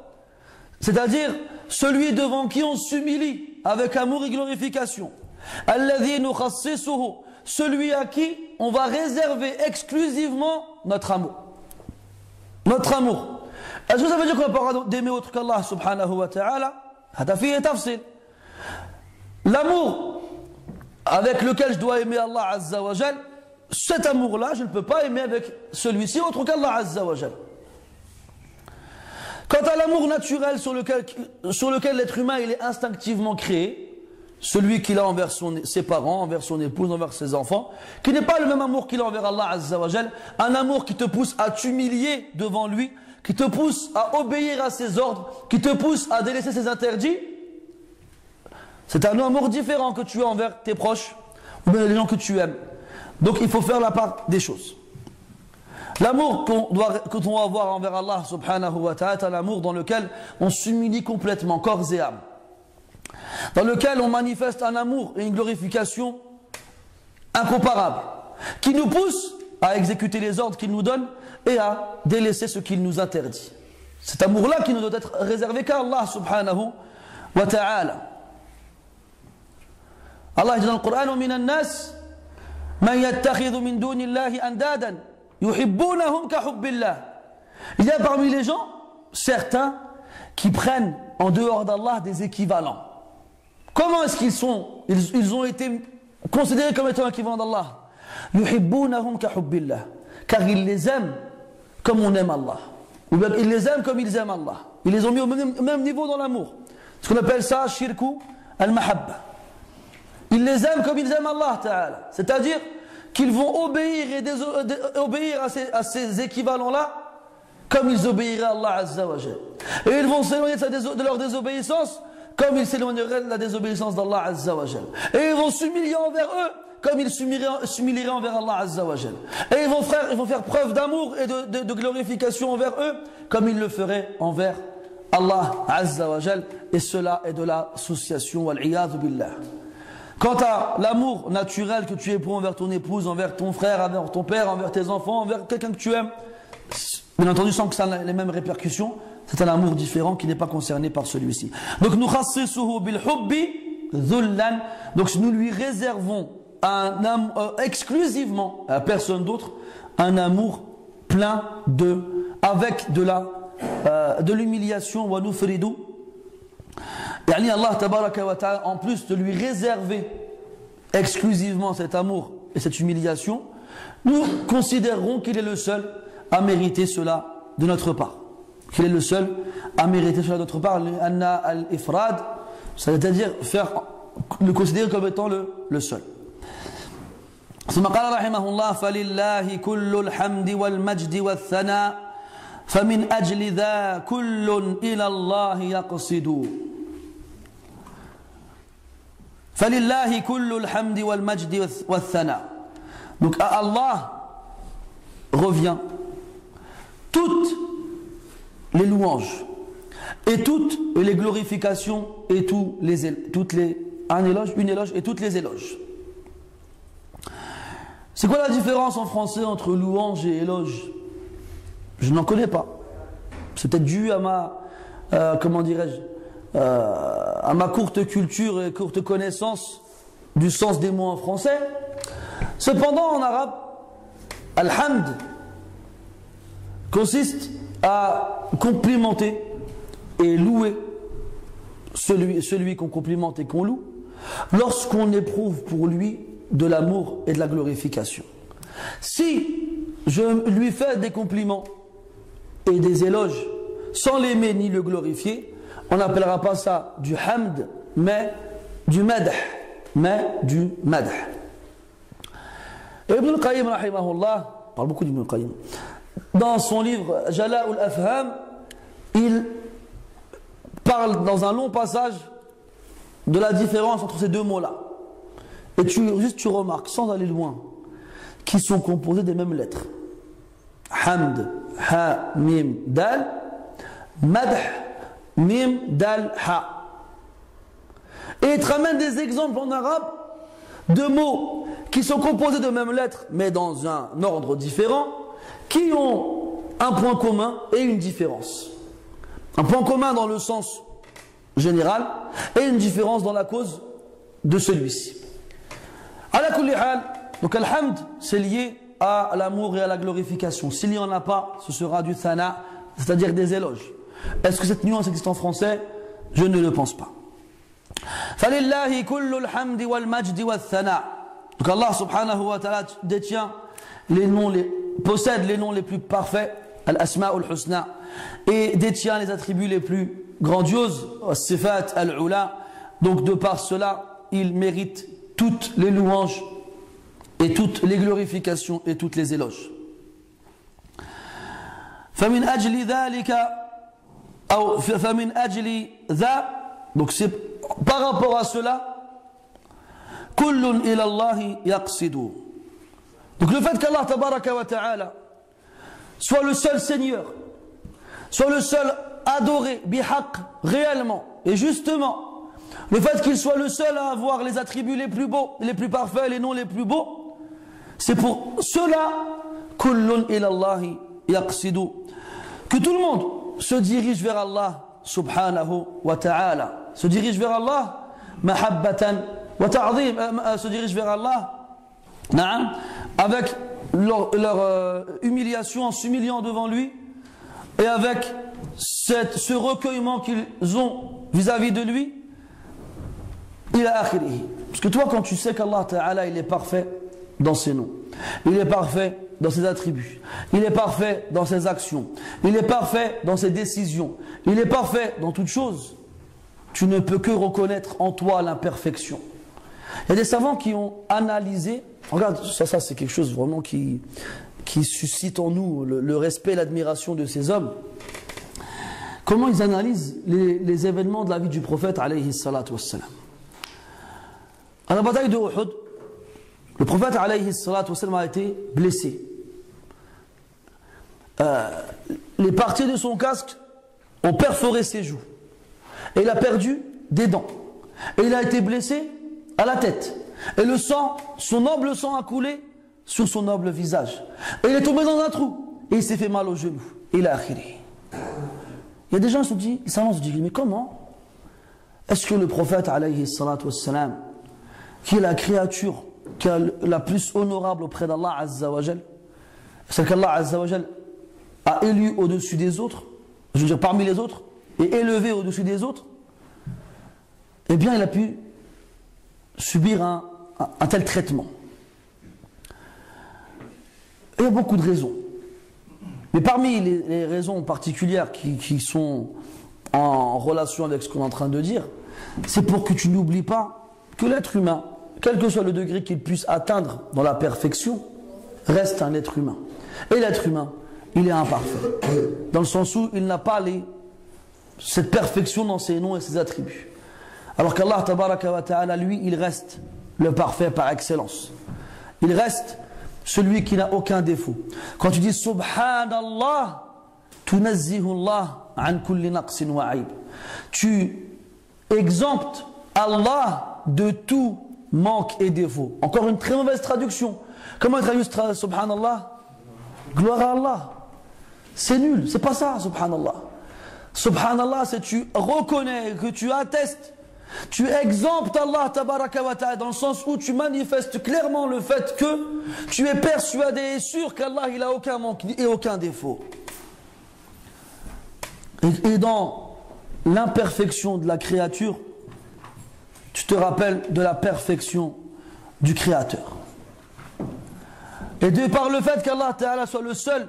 C'est-à-dire celui devant qui on s'humilie avec amour et glorification. Alladhi nukhassisuhu, celui à qui on va réserver exclusivement notre amour. Notre amour. Est-ce que ça veut dire qu'on n'a pas le droit d'aimer autre qu'Allah subhanahu wa ta'ala? Hada fihi tafsil. L'amour avec lequel je dois aimer Allah azza wa jal, cet amour-là, je ne peux pas aimer avec celui-ci autre qu'Allah azza wa jal. Quant à l'amour naturel sur lequel l'être humain il est instinctivement créé, celui qu'il a envers ses parents, envers son épouse, envers ses enfants, qui n'est pas le même amour qu'il a envers Allah Azza wa Jal, un amour qui te pousse à t'humilier devant lui, qui te pousse à obéir à ses ordres, qui te pousse à délaisser ses interdits. C'est un amour différent que tu as envers tes proches, ou bien les gens que tu aimes. Donc il faut faire la part des choses. L'amour que l'on doit avoir envers Allah subhanahu wa ta'ala, c'est un amour dans lequel on s'humilie complètement, corps et âme. Dans lequel on manifeste un amour et une glorification incomparables, qui nous pousse à exécuter les ordres qu'il nous donne et à délaisser ce qu'il nous interdit. Cet amour-là qui ne doit être réservé qu'à Allah subhanahu wa ta'ala. Allah dit dans le Coran, وَمِنَ النَّاسِ مَنْ يَتَّخِذُ مِنْ دُونِ اللَّهِ أَنْدَادًا يُحِبُّونَهُمْ كَحُبِّ اللَّهِ. Il y a parmi les gens certains qui prennent en dehors d'Allah des équivalents. Comment est-ce ils ont été considérés comme étant équivalents d'Allah? يُحِبُّونَهُمْ كَحُبِّ اللَّهِ. Car ils les aiment comme on aime Allah. Ou bien ils les aiment comme ils aiment Allah. Ils les ont mis au même niveau dans l'amour. Ce qu'on appelle ça shirku al-mahabba. Ils les aiment comme ils aiment Allah Ta'ala. C'est-à-dire qu'ils vont obéir à ces équivalents-là comme ils obéiraient à Allah Azza wa Jal. Et ils vont s'éloigner de leur désobéissance comme ils s'éloigneraient de la désobéissance d'Allah Azza wa Jal. Et ils vont s'humilier envers eux comme ils s'humilieraient envers Allah Azza wa Jal. Et ils vont faire preuve d'amour et de glorification envers eux, comme ils le feraient envers Allah Azza wa Jal. Et cela est de l'association, wal-iyadhu billah. Quant à l'amour naturel que tu éprouves envers ton épouse, envers ton frère, envers ton père, envers tes enfants, envers quelqu'un que tu aimes, bien entendu sans que ça ait les mêmes répercussions, c'est un amour différent qui n'est pas concerné par celui-ci. Donc nous khassisuhu bil hubbi dhullan. Donc nous lui réservons exclusivement à personne d'autre un amour plein avec de l'humiliation. Wa nufridu, yani Allah tabaraka wa ta'ala, en plus de lui réserver exclusivement cet amour et cette humiliation, nous considérerons qu'il est le seul à mériter cela de notre part. Qu'il est le seul à mériter cela de notre part. Anna al-ifrad, c'est-à-dire le considérer comme étant le seul. ثم قال رحمه الله فلله كل الحمد والمجد والثناء فمن أجل ذا كل إلى الله يقصد فلله كل الحمد والمجد والثناء. Donc à Allah revient toutes les louanges et toutes les glorifications et un éloge, une éloge et toutes les éloges. C'est quoi la différence en français entre louange et éloge? Je n'en connais pas. C'est peut-être dû à ma à ma courte culture et courte connaissance du sens des mots en français. Cependant, en arabe, alhamd consiste à complimenter et louer celui qu'on complimente et qu'on loue lorsqu'on éprouve pour lui de l'amour et de la glorification. Si je lui fais des compliments et des éloges sans l'aimer ni le glorifier, on n'appellera pas ça du hamd, mais du madh. Et Ibn al-Qayyim rahimahullah parle beaucoup d'Ibn al-Qayyim. Dans son livre Jala'ul Afham, il parle dans un long passage de la différence entre ces deux mots-là. Et tu remarques, sans aller loin, qu'ils sont composés des mêmes lettres. Hamd, ha, mim, dal. Madh, mim, dal, ha. Et il te ramène des exemples en arabe de mots qui sont composés de mêmes lettres, mais dans un ordre différent, qui ont un point commun et une différence. Un point commun dans le sens général et une différence dans la cause de celui-ci. Ala kulli hal, donc alhamd, c'est lié à l'amour et à la glorification. S'il n'y en a pas, ce sera du thana, c'est-à-dire des éloges. Est-ce que cette nuance existe en français? Je ne le pense pas. فَلِلَّهِ كُلُّ الْحَمْدِ وَالْمَجْدِ وَالثَّنَاءِ. Donc Allah subhanahu wa ta'ala possède les noms les plus parfaits, al-asma'ul husna, et détient les attributs les plus grandioses, as-sifat al-ula. Donc de par cela, il mérite toutes les louanges et toutes les glorifications et toutes les éloges. فَمِنْ أَجْلِ ذَلِكَ أو فَمِنْ أَجْلِ ذَا. Donc c'est par rapport à cela, كُلٌّ إِلَى اللَّهِ يَقْصِدُ. Donc le fait qu'Allah tabaraka wa ta'ala soit le seul Seigneur, soit le seul adoré, bihaq, réellement et justement, le fait qu'il soit le seul à avoir les attributs les plus beaux, les plus parfaits, les noms les plus beaux, c'est pour cela كُلٌّ إِلَى اللَّهِ يَقْصِدُ, que tout le monde se dirige vers Allah subhanahu wa ta'ala, se dirige vers Allah mahabbatan wa ta'zim, se dirige vers Allah avec leur humiliation, en s'humiliant devant lui, et avec ce recueillement qu'ils ont vis-à-vis de lui, ila akhirih. Parce que toi, quand tu sais qu'Allah Ta'ala, il est parfait dans ses noms, il est parfait dans ses attributs, il est parfait dans ses actions, il est parfait dans ses décisions, il est parfait dans toutes choses, tu ne peux que reconnaître en toi l'imperfection. Il y a des savants qui ont analysé, regarde, ça c'est quelque chose vraiment qui suscite en nous le respect et l'admiration de ces hommes. Comment ils analysent les événements de la vie du prophète alayhi salatu wassalam. À la bataille de Uhud, Le prophète alayhi salatu wassalam a été blessé. Les parties de son casque ont perforé ses joues. Et il a perdu des dents. Et il a été blessé à la tête. Et le sang, son noble sang a coulé sur son noble visage. Et il est tombé dans un trou. Et il s'est fait mal au genou. Et il a akhiri. Il y a des gens qui se disent, mais comment est-ce que le prophète alayhi salatu wassalam, qui est la créature qui est la plus honorable auprès d'Allah Azza wa Jal, celle qu'Allah Azza wa Jal a élue au-dessus des autres, je veux dire parmi les autres, et élevé au-dessus des autres, eh bien il a pu subir un tel traitement. Il y a beaucoup de raisons. Mais parmi les raisons particulières qui sont en relation avec ce qu'on est en train de dire, c'est pour que tu n'oublies pas que l'être humain, quel que soit le degré qu'il puisse atteindre dans la perfection, reste un être humain. Et l'être humain, il est imparfait. Dans le sens où il n'a pas cette perfection dans ses noms et ses attributs. Alors qu'Allah tabaraka wa ta'ala, lui, il reste le parfait par excellence. Il reste celui qui n'a aucun défaut. Quand tu dis Subhanallah, tunazzihullah an kulli naqsin wa aib. Tu exemptes Allah de tout manque et défaut. Encore une très mauvaise traduction. Comment il traduit Subhanallah? Gloire à Allah. C'est nul, c'est pas ça, Subhanallah. Subhanallah, c'est tu reconnais, que tu attestes, tu exemptes Allah tabaraka wa ta'ala, dans le sens où tu manifestes clairement le fait que tu es persuadé et sûr qu'Allah il a aucun manque et aucun défaut. Et dans l'imperfection de la créature, tu te rappelles de la perfection du Créateur. Et de par le fait qu'Allah Ta'ala soit le seul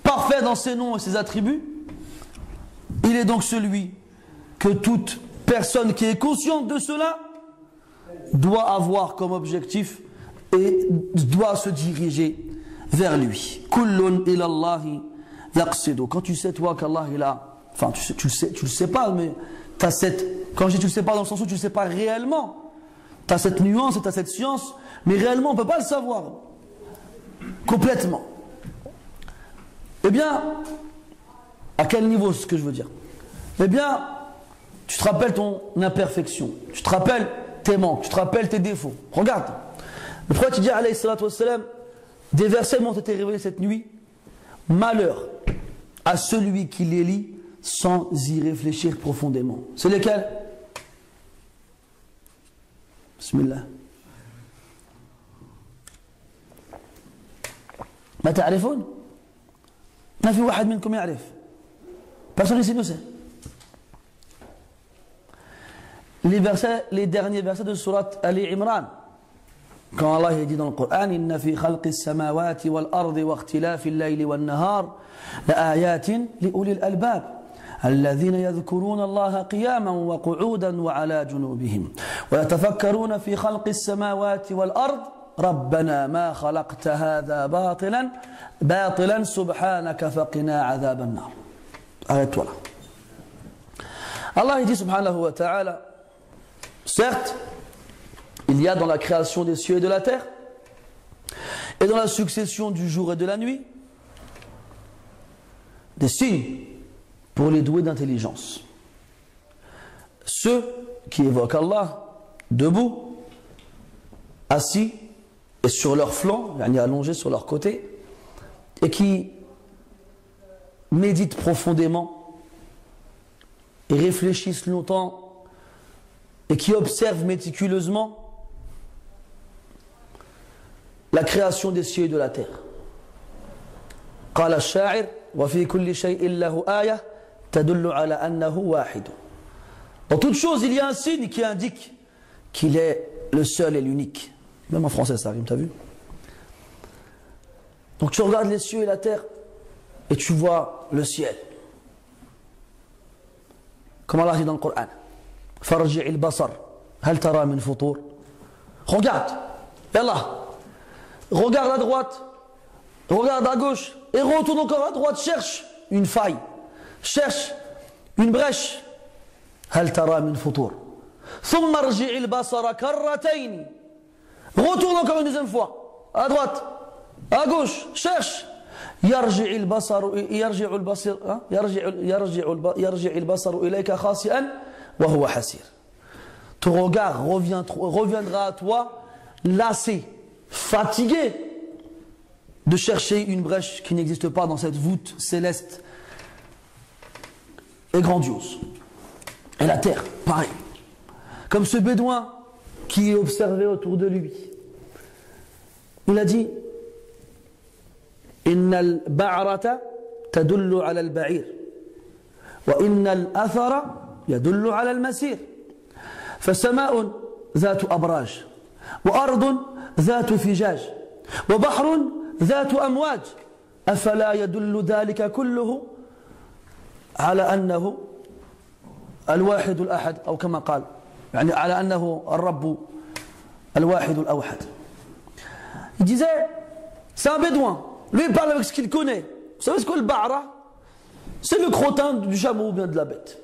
parfait dans ses noms et ses attributs, il est donc celui que toute personne qui est consciente de cela doit avoir comme objectif et doit se diriger vers lui. Kullun ilallahi yaqsidu. Quand tu sais toi qu'Allah il a, enfin tu le sais pas, mais tu as cette, quand je dis tu le sais pas dans le sens où tu le sais pas réellement, tu as cette nuance et tu as cette science, mais réellement on ne peut pas le savoir complètement. Eh bien, à quel niveau c'est ce que je veux dire? Eh bien, tu te rappelles ton imperfection, tu te rappelles tes manques, tu te rappelles tes défauts. Regarde, le prophète dit alayhi salatu wassalam, des versets m'ont été révélés cette nuit. Malheur à celui qui les lit sans y réfléchir profondément. C'est lesquels? Bismillah. ما تعرفون؟ ما في واحد منكم يعرف. Personne ici ne sait. Les derniers versets de sourate Ali Imran. Quand Allah dit dans le Coran, Inna fi khalqis samawati wal ardi wa ikhtilafil layli wan nahar la ayatin li ulil albab alladhina yadhkuruna Allah qiyaman wa qu'udan wa ala junubihim wa yatafakkaruna fi khalqis samawati wal ard ربنا ما خلقت هذا باطلا سبحانك فقنا عذاب النار. Arrête-toi là. Allah dit subhanahu wa ta'ala, certes, il y a dans la création des cieux et de la terre, et dans la succession du jour et de la nuit, des signes pour les doués d'intelligence. Ceux qui évoquent Allah debout, assis, et sur leur flanc, allongés sur leur côté, et qui méditent profondément et réfléchissent longtemps et qui observent méticuleusement la création des cieux et de la terre. قال الشاعر وفي كل شيء له آية تدل على أنه واحد. Dans toute chose, il y a un signe qui indique qu'il est le seul et l'unique. Même en français ça rime, t'as vu? Donc tu regardes les cieux et la terre et tu vois le ciel. Comme Allah dit dans le Coran, Farji' al-basar, hal tara min futur. Regarde, Yallah, regarde à droite, regarde à gauche, et retourne encore à droite, cherche une faille, cherche une brèche. Hal tara min futur. ثم ارجع البصر كرتين Retourne encore une deuxième fois. À droite, à gauche, cherche. يرجع البصر إليك خاسئا وهو حسير. Ton regard reviendra à toi lassé, fatigué de chercher une brèche qui n'existe pas dans cette voûte céleste et grandiose. Et la terre, pareil. Comme ce bédouin qui observait autour de lui. Il a dit إن البعرة تدل على البعير وإن الأثر يدل على المسير فسماء ذات أبراج وأرض ذات فجاج وبحر ذات أمواج أفلا يدل ذلك كله على أنه الواحد الأحد أو كما قال يعني على أنه الرب الواحد الأوحد. Il disait, c'est un bédouin. Lui, il parle avec ce qu'il connaît. Vous savez ce qu'est le ba'ra? C'est le crottin du chameau ou bien de la bête.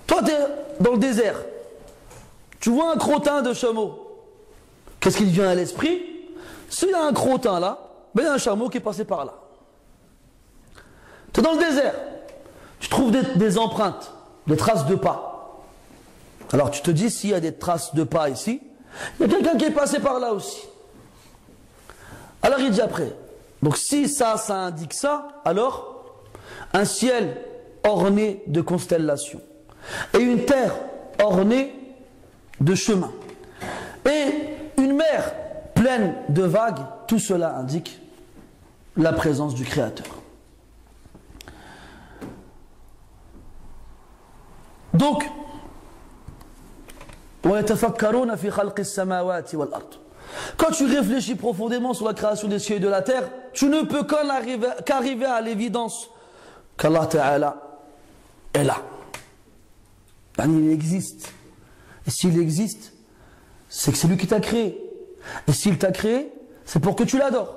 Toi, tu es dans le désert. Tu vois un crottin de chameau. Qu'est-ce qui te vient à l'esprit? S'il y a un crottin là, ben il y a un chameau qui est passé par là. Tu es dans le désert. Tu trouves des empreintes, des traces de pas. Alors tu te dis, s'il y a des traces de pas ici, il y a quelqu'un qui est passé par là aussi. Alors il dit après, donc si ça indique ça, alors un ciel orné de constellations et une terre ornée de chemins et une mer pleine de vagues, tout cela indique la présence du Créateur. Donc, وَيَتَفَكَّرُونَ فِي خَلْقِ السَّمَاوَاتِ وَالْأَرْضِ. Quand tu réfléchis profondément sur la création des cieux et de la terre, tu ne peux qu'arriver à l'évidence qu'Allah Ta'ala est là. Il existe. Et s'il existe, c'est que c'est lui qui t'a créé. Et s'il t'a créé, c'est pour que tu l'adores.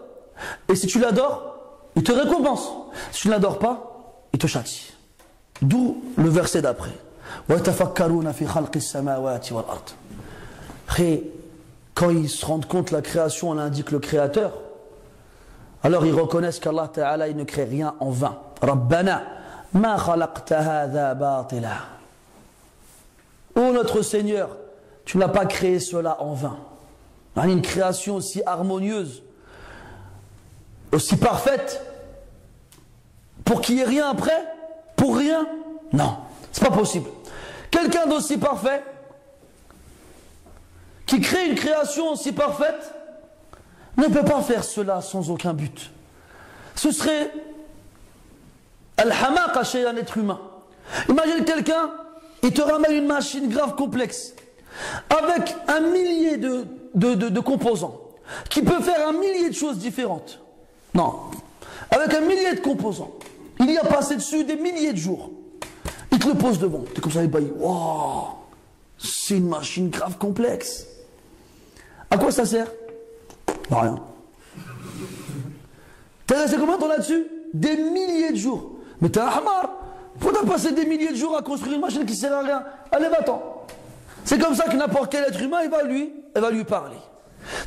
Et si tu l'adores, il te récompense. Si tu ne l'adores pas, il te châtie. D'où le verset d'après. وَيَتَفَكَّرُونَ فِي خَلْقِ السَّمَاوَاتِ وَالْأَرْضِ. Après, quand ils se rendent compte que la création, on indique le Créateur, alors ils reconnaissent qu'Allah Ta'ala, il ne crée rien en vain. Rabbana, ma khalaqta hadha batila. Ô notre Seigneur, tu n'as pas créé cela en vain. Une création aussi harmonieuse, aussi parfaite, pour qu'il n'y ait rien après, pour rien. Non, c'est pas possible. Quelqu'un d'aussi parfait, qui crée une création aussi parfaite, ne peut pas faire cela sans aucun but. Ce serait al-hamaqa chez un être humain. Imagine quelqu'un, il te ramène une machine grave complexe, avec un millier de composants, qui peut faire un millier de choses différentes. Non, avec un millier de composants. Il y a passé dessus des milliers de jours. Il te le pose devant. Tu es comme ça ébahi. Waouh, c'est une machine grave complexe. À quoi ça sert? Rien. T'as resté combien de temps là-dessus? Des milliers de jours. Mais t'es un hamar. Pourquoi t'as passé des milliers de jours à construire une machine qui sert à rien? Allez, va-t'en. C'est comme ça que n'importe quel être humain, il va lui parler.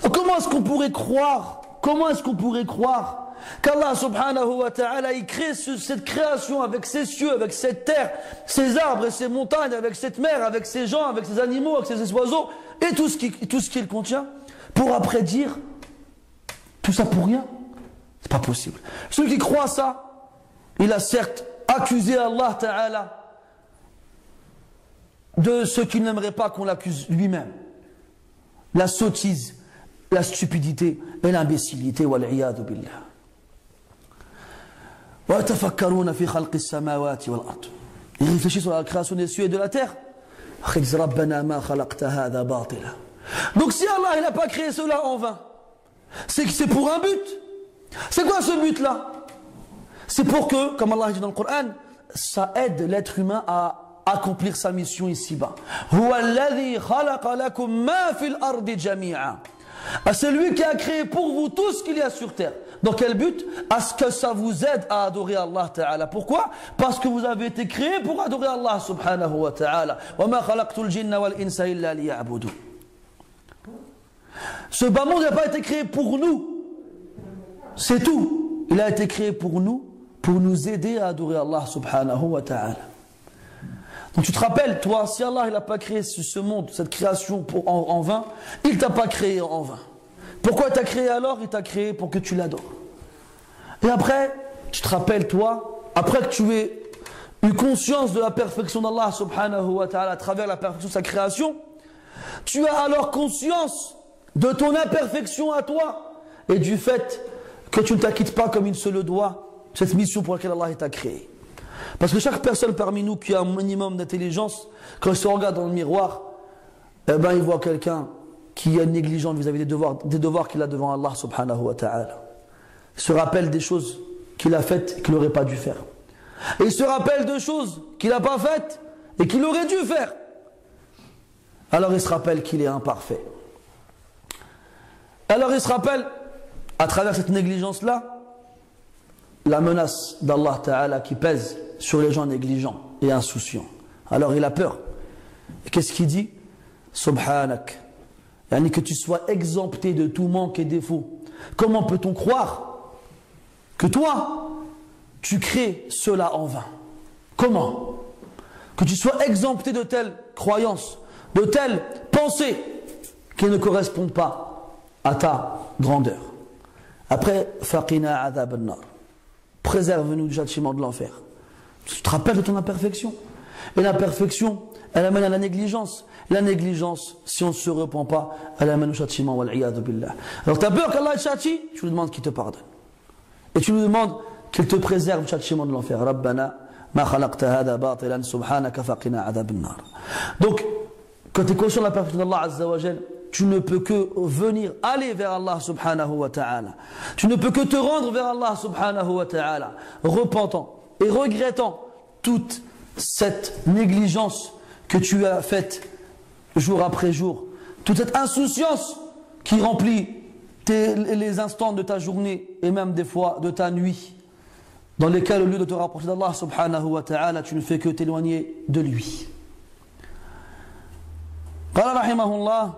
Donc comment est-ce qu'on pourrait croire qu'Allah subhanahu wa ta'ala, il crée cette création avec ses cieux, avec cette terre, ses arbres et ses montagnes, avec cette mer, avec ses gens, avec ses animaux, avec ses oiseaux, et tout ce qu'il contient, pour après dire tout ça pour rien? C'est pas possible. Celui qui croit ça, il a certes accusé Allah ta'ala de ce qu'il n'aimerait pas qu'on l'accuse lui-même. La sottise, la stupidité et l'imbécilité, wal-iyadu billah. وَيَتَفَكَّرُونَ فِي خَلْقِ السَّمَاوَاتِ وَالْأَرْضِ. Ils réfléchissent sur la création des cieux et de la terre. رَبَّنَا مَا خَلَقْتَ هَذَا بَاطِلًا. Donc si Allah n'a pas créé cela en vain, c'est que c'est pour un but. C'est quoi ce but-là? C'est pour que, comme Allah dit dans le Coran, ça aide l'être humain à accomplir sa mission ici-bas. هُوَ الَّذِي خَلَقَ لَكُم مَا فِي الْأَرْضِ جَمِيعًا. C'est lui qui a créé pour vous tout ce qu'il y a sur terre. Dans quel but? À ce que ça vous aide à adorer Allah Ta'ala. Pourquoi? Parce que vous avez été créé pour adorer Allah Subhanahu wa Ta'ala. وَمَا خَلَقْتُ الْجِنَّ وَالْإِنسَ إِلَّا لِيَعْبُدُونَ. Ce bas monde n'a pas été créé pour nous. C'est tout. Il a été créé pour nous aider à adorer Allah subhanahu wa ta'ala. Donc tu te rappelles, toi, si Allah n'a pas créé ce monde, cette création en vain, il ne t'a pas créé en vain. Pourquoi il t'a créé alors? Il t'a créé pour que tu l'adores. Et après, tu te rappelles, toi, après que tu aies eu conscience de la perfection d'Allah subhanahu wa ta'ala à travers la perfection de sa création, tu as alors conscience de ton imperfection à toi et du fait que tu ne t'acquittes pas comme il se le doit cette mission pour laquelle Allah t'a créé. Parce que chaque personne parmi nous qui a un minimum d'intelligence, quand il se regarde dans le miroir, eh ben, il voit quelqu'un qui est négligent vis-à-vis des devoirs qu'il a devant Allah subhanahu wa ta'ala. Il se rappelle des choses qu'il a faites et qu'il n'aurait pas dû faire. Et il se rappelle de choses qu'il n'a pas faites et qu'il aurait dû faire. Alors il se rappelle qu'il est imparfait. Alors il se rappelle, à travers cette négligence-là, la menace d'Allah Ta'ala qui pèse sur les gens négligents et insouciants. Alors il a peur. Et qu'est-ce qu'il dit? Subhanak. Yani que tu sois exempté de tout manque et défaut. Comment peut-on croire que toi, tu crées cela en vain? Comment? Que tu sois exempté de telles croyances, de telles pensées qui ne correspondent pas à ta grandeur. Après, faqina adhab an-nar. Préserve-nous du châtiment de l'enfer. Tu te rappelles de ton imperfection. Et l'imperfection, elle amène à la négligence. La négligence, si on ne se repent pas, elle amène au châtiment. Wal-iyadhu billah. Alors tu as peur qu'Allah te châtie, tu lui demandes qu'il te pardonne. Et tu lui demandes qu'il te préserve du châtiment de l'enfer. Rabbana ma khalaqta hada batilan subhanaka faqina adhab an-nar. Donc, quand tu es conscient de la perfection d'Allah Azza wa Jal, tu ne peux que venir, aller vers Allah subhanahu wa ta'ala. Tu ne peux que te rendre vers Allah subhanahu wa ta'ala, repentant et regrettant toute cette négligence que tu as faite jour après jour, toute cette insouciance qui remplit les instants de ta journée et même des fois de ta nuit, dans lesquels au lieu de te rapprocher d'Allah subhanahu wa ta'ala, tu ne fais que t'éloigner de lui. قال رحمه الله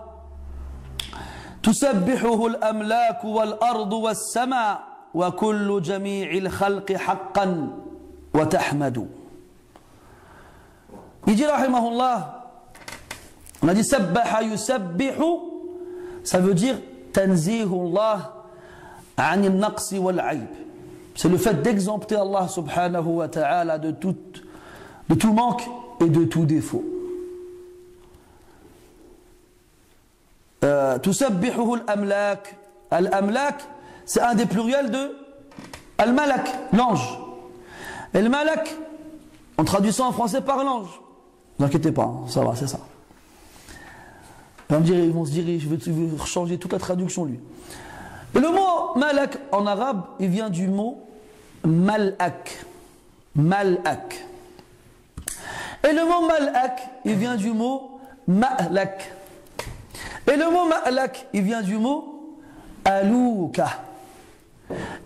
تسبحه الأملاك والأرض والسماء وكل جميع الخلق حقا وتحمد. Il dit رحمه الله, on a dit سبح يسبح, ça veut dire تنزيه الله عن النقص والعيب. C'est le fait d'exempter Allah subhanahu wa ta'ala de tout manque et de tout défaut. تسبحه الأملاك. Al-Amlak, c'est un des pluriels de Al-Malak, l'ange. Et le Malak, on traduit ça en français par l'ange. Ne vous inquiétez pas, ça va, c'est ça. Ils vont se dire, je vais changer toute la traduction lui. Et le mot Malak en arabe, il vient du mot Malak. Malak. Et le mot Malak, il vient du mot Ma'lak. Et le mot Ma'lak, il vient du mot Alouka.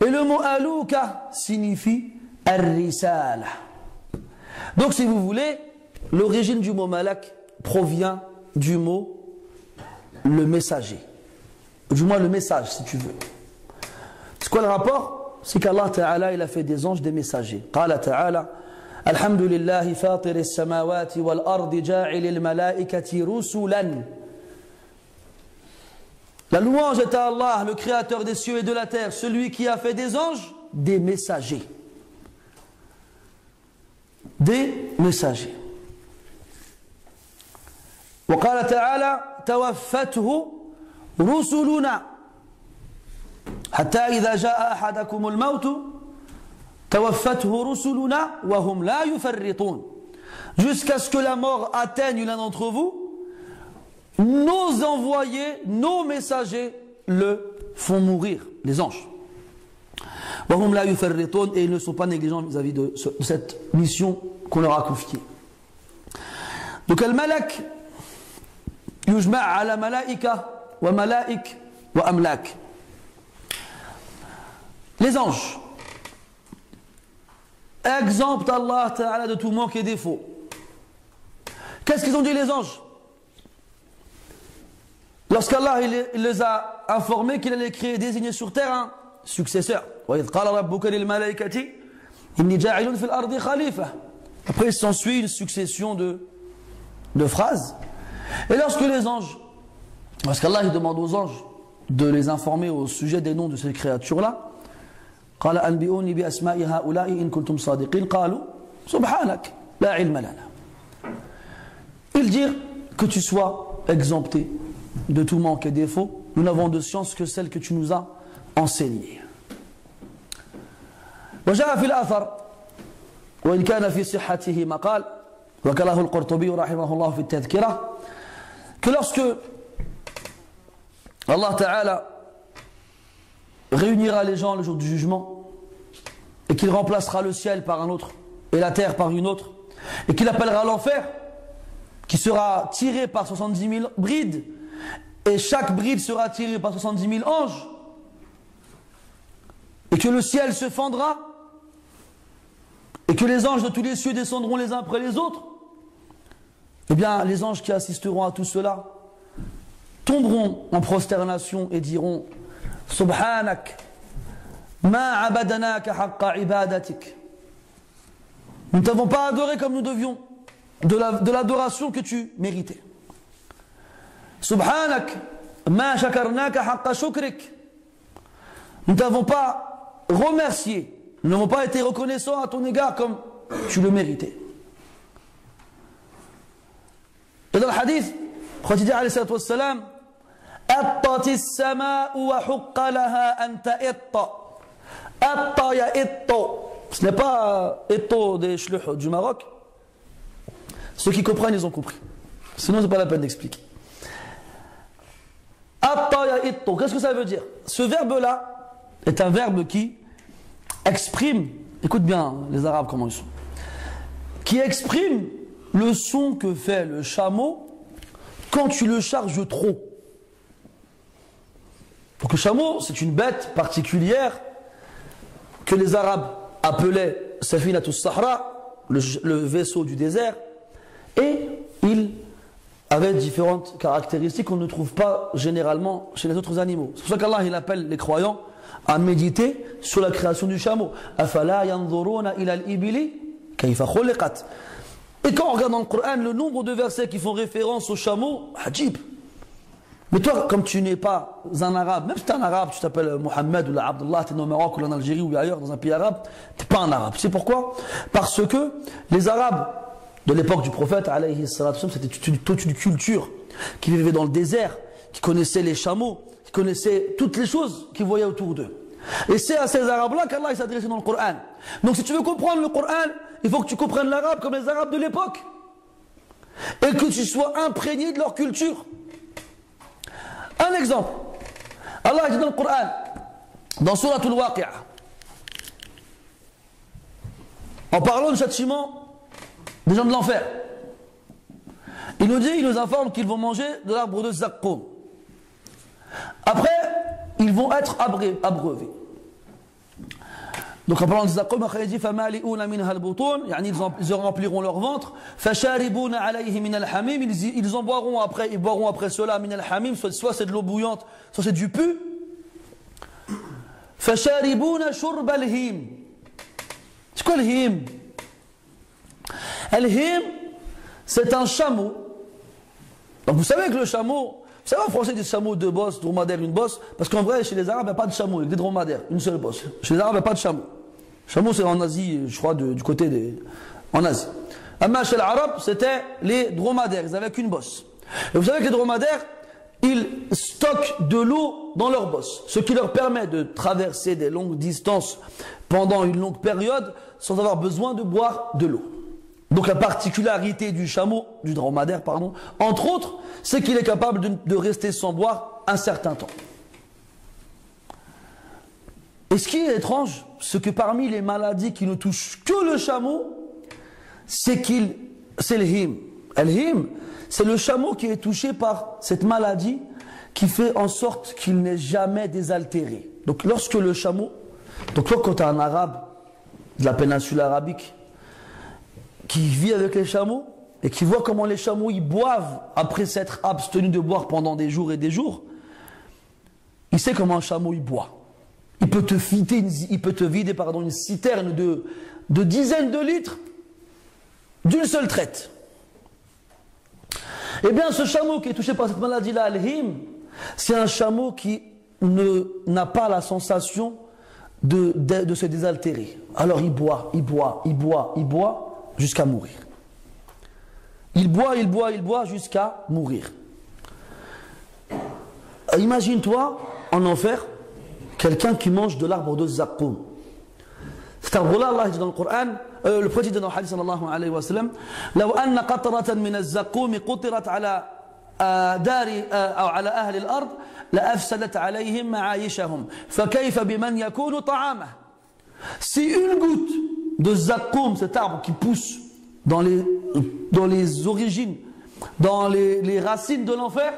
Et le mot Alouka signifie Ar-Risala. Donc si vous voulez, l'origine du mot Malak provient du mot le messager. Du moins le message si tu veux. C'est quoi le rapport? C'est qu'Allah Ta'ala il a fait des anges des messagers. Qala Ta'ala Alhamdulillahi fatir as-samawati wal ardi ja'il al-malaikati rusulan. La louange est à Allah, le créateur des cieux et de la terre, celui qui a fait des anges des messagers. Des messagers. وقال تعالى توفته رسلنا حتى إذا جاء أحدكم الموت توفته رسلنا وهم لا يفرطون. Jusqu'à ce que la mort atteigne l'un d'entre vous, nos envoyés, nos messagers le font mourir, les anges. وهم لا يفرطون, et ils ne sont pas négligents vis-à-vis de cette mission qu'on leur a confiée. Donc al-Malak يجمع على ملائكة وملائك وأملاك. Les anges exemptent Allah Ta'ala de tout manque et défaut. Qu'est-ce qu'ils ont dit les anges? lorsqu'Allah il les a informés qu'il allait créer et désigner sur terre un successeur. وَإِذْ قَالَ رَبُّكَ لِلْمَلَائِكَةِ إِنِّي جَاعِلٌ فِي الْأَرْضِ خَلِيفَةً. Après, il s'ensuit une succession de phrases. Et lorsque les anges, parce qu'Allah il demande aux anges de les informer au sujet des noms de ces créatures-là, قال أنبئوني بأسماء هؤلاء إن كنتم صادقين قالوا سبحانك لا علم لنا. Ils dirent que tu sois exempté de tout manque et défaut, nous n'avons de science que celle que tu nous as enseignée. وجاء في الأثر وإن كان في صحته مقال وكله القرطبي رحمه الله في التذكرة que lorsque Allah Ta'ala réunira les gens le jour du jugement et qu'il remplacera le ciel par un autre et la terre par une autre et qu'il appellera l'enfer qui sera tiré par 70 000 brides et chaque bride sera tirée par 70 000 anges et que le ciel se fendra et que les anges de tous les cieux descendront les uns après les autres, eh bien les anges qui assisteront à tout cela tomberont en prosternation et diront Subhanak ma abadanaka haqqa ibadatik. Nous ne t'avons pas adoré comme nous devions de l'adoration que tu méritais. Subhanak ma shakarnaka haqqa shukrik. Nous ne t'avons pas remercié, nous n'avons pas été reconnaissants à ton égard comme tu le méritais. Et dans le hadith, le prophète alayhi salatu wassalam, Attati as-sama'u wa huqqa laha an ta'itta. Atta ya itto. Ce n'est pas itto des chlouh du Maroc. Ceux qui comprennent, ils ont compris. Sinon, c'est pas la peine d'expliquer. Atta ya itto. Qu'est-ce que ça veut dire? Ce verbe-là est un verbe qui exprime, écoute bien les Arabes comment ils sont, qui exprime le son que fait le chameau quand tu le charges trop. Donc le chameau, c'est une bête particulière que les Arabes appelaient Safinatus Sahra, le vaisseau du désert, et il avait différentes caractéristiques qu'on ne trouve pas généralement chez les autres animaux. C'est pour ça qu'Allah il appelle les croyants à méditer sur la création du chameau. Afala yanzuruna ila al-ibili kayfa khuliqat. Et quand on regarde dans le Coran le nombre de versets qui font référence au chameau, ajib. Mais toi, comme tu n'es pas un arabe, même si tu es un arabe, tu t'appelles Mohamed ou Abdullah, tu es au Maroc ou en Algérie ou ailleurs, dans un pays arabe, tu n'es pas un arabe. Tu sais pourquoi? Parce que les arabes de l'époque du prophète, alayhi salatu wassalam, c'était toute une culture qui vivait dans le désert, qui connaissait les chameaux, qui connaissait toutes les choses qu'ils voyaient autour d'eux. Et c'est à ces arabes-là qu'Allah s'adressait dans le Coran. Donc si tu veux comprendre le Coran, il faut que tu comprennes l'arabe comme les arabes de l'époque. Et que tu sois imprégné de leur culture. Un exemple. Allah dit dans le Coran, dans Surat Al-Waqi'a, en parlant du châtiment des gens de l'enfer, il nous informe qu'ils vont manger de l'arbre de Zaqqum. Après, ils vont être abreuvés. Donc en parlant de Zaqqum, il dit فَمَالِئُونَ مِنْهَا الْبُطُونَ, ils rempliront leur ventre. فَشَارِبُونَ عَلَيْهِ مِنَ الْحَمِيمِ, ils en boiront après cela min al-hamim, soit c'est de l'eau bouillante, soit c'est du pu. فَشَارِبُونَ شُرْبَ الْهِيمِ. C'est quoi le him? Al-him, c'est un chameau. Donc vous savez que le chameau, vous savez en français des chameaux deux bosses, dromadaire une bosse, parce qu'en vrai chez les arabes il n'y a pas de chameau, il y a des dromadaires, une seule bosse. Chez les arabes il n'y a pas de chameau. Chameau c'est en Asie, je crois du côté en Asie. Mais chez les arabes c'était les dromadaires, ils n'avaient qu'une bosse. Et vous savez que les dromadaires, ils stockent de l'eau dans leur bosse, ce qui leur permet de traverser des longues distances pendant une longue période sans avoir besoin de boire de l'eau. Donc la particularité du chameau, du dromadaire, pardon, entre autres, c'est qu'il est capable de rester sans boire un certain temps. Et ce qui est étrange, c'est que parmi les maladies qui ne touchent que le chameau, c'est le him. Le him, c'est le chameau qui est touché par cette maladie qui fait en sorte qu'il n'est jamais désaltéré. Donc lorsque le chameau, donc toi quand tu es un arabe de la péninsule arabique, qui vit avec les chameaux, et qui voit comment les chameaux ils boivent après s'être abstenus de boire pendant des jours et des jours, il sait comment un chameau il boit. Il peut te vider une citerne de dizaines de litres d'une seule traite. Eh bien, ce chameau qui est touché par cette maladie-là, Al-Him, c'est un chameau qui n'a pas la sensation de se désaltérer. Alors il boit jusqu'à mourir. Il boit jusqu'à mourir. Imagine-toi en enfer quelqu'un qui mange de l'arbre de Zaqqum. Cet arbre-là, Allah dit dans le Coran, le prophète dit dans le hadith sallallahu alayhi wa sallam, لو أن قطرة من الزقوم قطرت على دار أو على أهل الأرض لأفسدت عليهم معايشهم فكيف بمن يكون طعامه. Si une goutte de Zaqqum, cet arbre qui pousse dans les origines, dans les racines de l'enfer,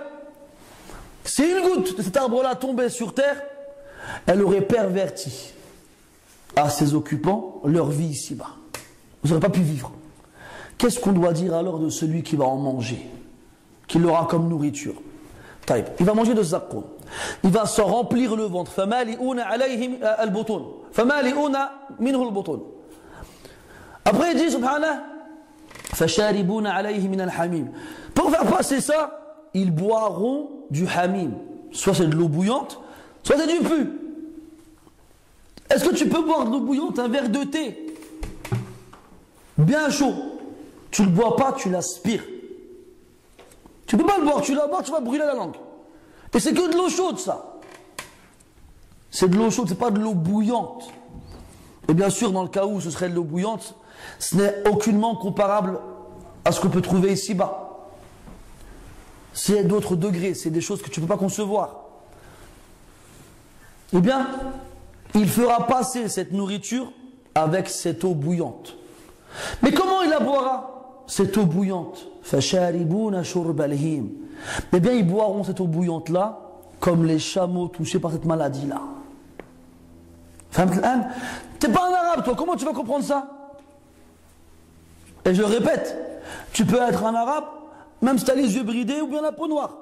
si une goutte de cet arbre-là tombait sur terre, elle aurait perverti à ses occupants leur vie ici-bas. Vous n'aurez pas pu vivre. Qu'est-ce qu'on doit dire alors de celui qui va en manger, qui l'aura comme nourriture? Il va manger de Zaqqum. Il va s'en remplir le ventre. Après il dit subhanallah, pour faire passer ça, ils boiront du hamim. Soit c'est de l'eau bouillante, soit c'est du pu. Est-ce que tu peux boire de l'eau bouillante, un verre de thé bien chaud? Tu ne le bois pas, tu l'aspires. Tu ne peux pas le boire, tu la bois, tu vas brûler la langue. Et c'est que de l'eau chaude, ça. C'est de l'eau chaude, c'est pas de l'eau bouillante. Et bien sûr, dans le cas où ce serait de l'eau bouillante, ce n'est aucunement comparable à ce qu'on peut trouver ici-bas. C'est d'autres degrés, c'est des choses que tu ne peux pas concevoir. Eh bien, il fera passer cette nourriture avec cette eau bouillante. Mais comment il la boira, cette eau bouillante? Eh bien, ils boiront cette eau bouillante-là comme les chameaux touchés par cette maladie-là. Tu n'es pas un arabe, toi, comment tu vas comprendre ça? Et je répète, tu peux être un arabe, même si tu as les yeux bridés ou bien la peau noire,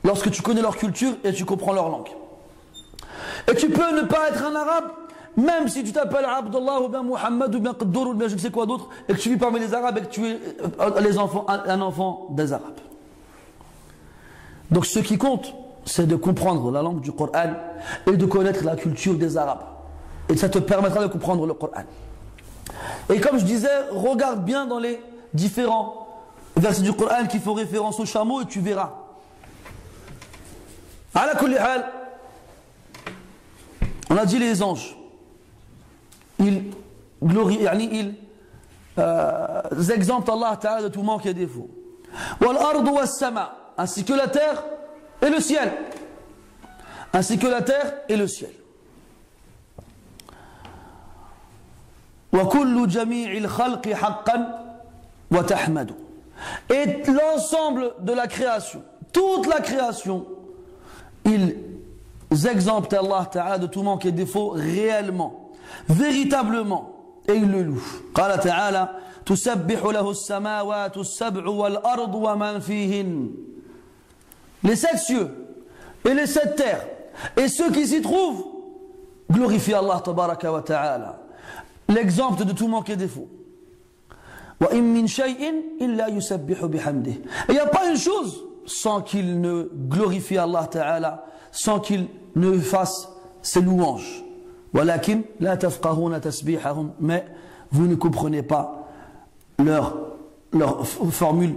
lorsque tu connais leur culture et tu comprends leur langue. Et tu peux ne pas être un arabe, même si tu t'appelles Abdullah ou bien Muhammad ou bien Qaddour ou bien je ne sais quoi d'autre, et que tu vis parmi les arabes et que tu es un enfant des arabes. Donc ce qui compte, c'est de comprendre la langue du Coran et de connaître la culture des arabes. Et ça te permettra de comprendre le Coran. Et comme je disais, regarde bien dans les différents versets du Coran qui font référence au chameau et tu verras. Ala kulli hal, on a dit les anges. Ils exemptent Allah Ta'ala de tout manque et défaut. Wal ardu was sama, ainsi que la terre et le ciel. Ainsi que la terre et le ciel. Wa kullu jami'il khalqi haqqan wa tahmadu. Et l'ensemble de la création, toute la création, ils exemptent Allah Ta'ala de tout manque et défaut réellement, véritablement, et ils le louent. Qala Ta'ala, tusabbihu lahu as-samawati as-sab'u wal-ardu wa man fihin. Les 7 cieux et les 7 terres et ceux qui s'y trouvent glorifient Allah Tabaraka wa Ta'ala, l'exemple de tout manque et défaut. Wa in min shay'in illa yusabbihu bihamdihi. Il n'y a pas une chose sans qu'il ne glorifie Allah Ta'ala, sans qu'il ne fasse ses louanges. Walakin la tafqahuna tasbihahum, mais vous ne comprenez pas leur formule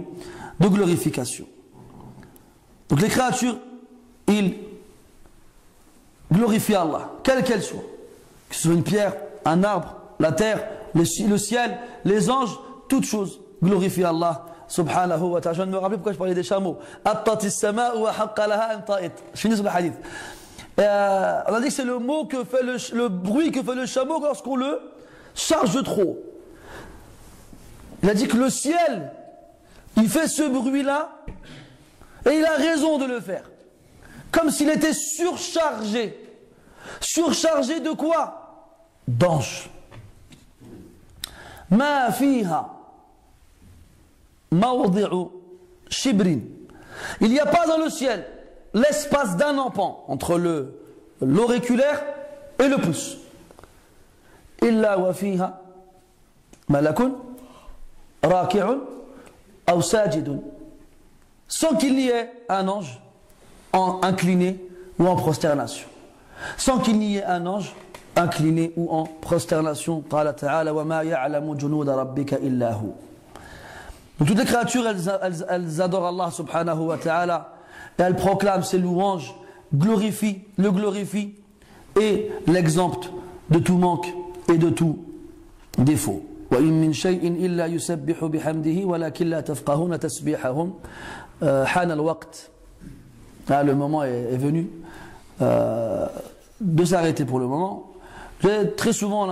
de glorification. Donc les créatures, ils glorifient Allah, quelle qu'elle soit. Que ce soit une pierre, un arbre, la terre, le ciel, les anges, toutes choses glorifient Allah subhanahu wa ta'ala. Je viens de me rappeler pourquoi je parlais des chameaux. Je finis sur le hadith. On a dit que c'est le mot que fait le bruit que fait le chameau lorsqu'on le charge de trop. Il a dit que le ciel, il fait ce bruit-là et il a raison de le faire. Comme s'il était surchargé. Surchargé de quoi? D'anges. Ma fiha mawdi'u shibrin. Il n'y a pas dans le ciel l'espace d'un empan entre l'auriculaire et le pouce. Illa wa fiha malakun raki'un aw sajidun. Sans qu'il n'y ait un ange incliné ou en prosternation. Sans qu'il n'y ait un ange incliné ou en prosternation. Qala ta'ala wa ma ya'lamu junuda rabbika illa hu. Donc toutes les créatures, elles adorent Allah subhanahu wa ta'ala et elles proclament ses louanges, le glorifient et l'exemptent de tout manque et de tout défaut. وَإِن مِّن شَيْءٍ إِلَّا يُسَبِّحُ بِحَمْدِهِ وَلَكِنْ لَا تَفْقَهُونَ تَسْبِيحَهُمْ حَانَ الْوَقْتِ. Le moment est venu de s'arrêter pour le moment. J'ai très souvent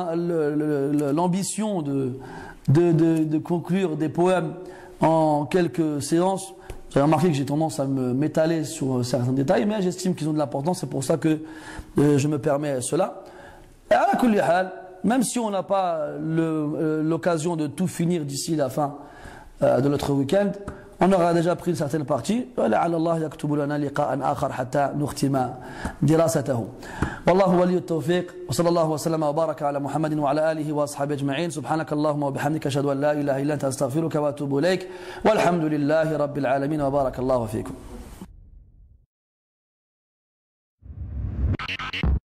l'ambition de conclure des poèmes en quelques séances. J'ai remarqué que j'ai tendance à m'étaler sur certains détails, mais j'estime qu'ils ont de l'importance, c'est pour ça que je me permets cela. Et à la kulli hal, même si on n'a pas l'occasion de tout finir d'ici la fin de notre week-end, on aura déjà pris une certaine partie. ولعل الله يكتب لنا لقاء آخر حتى نختم دراسته. والله ولي التوفيق وصلى الله وسلم وبارك على محمد وعلى آله وأصحابه أجمعين. سبحانك اللهم وبحمدك أشهد أن لا إله إلا أنت أستغفرك وأتوب إليك والحمد لله رب العالمين وبارك الله فيكم.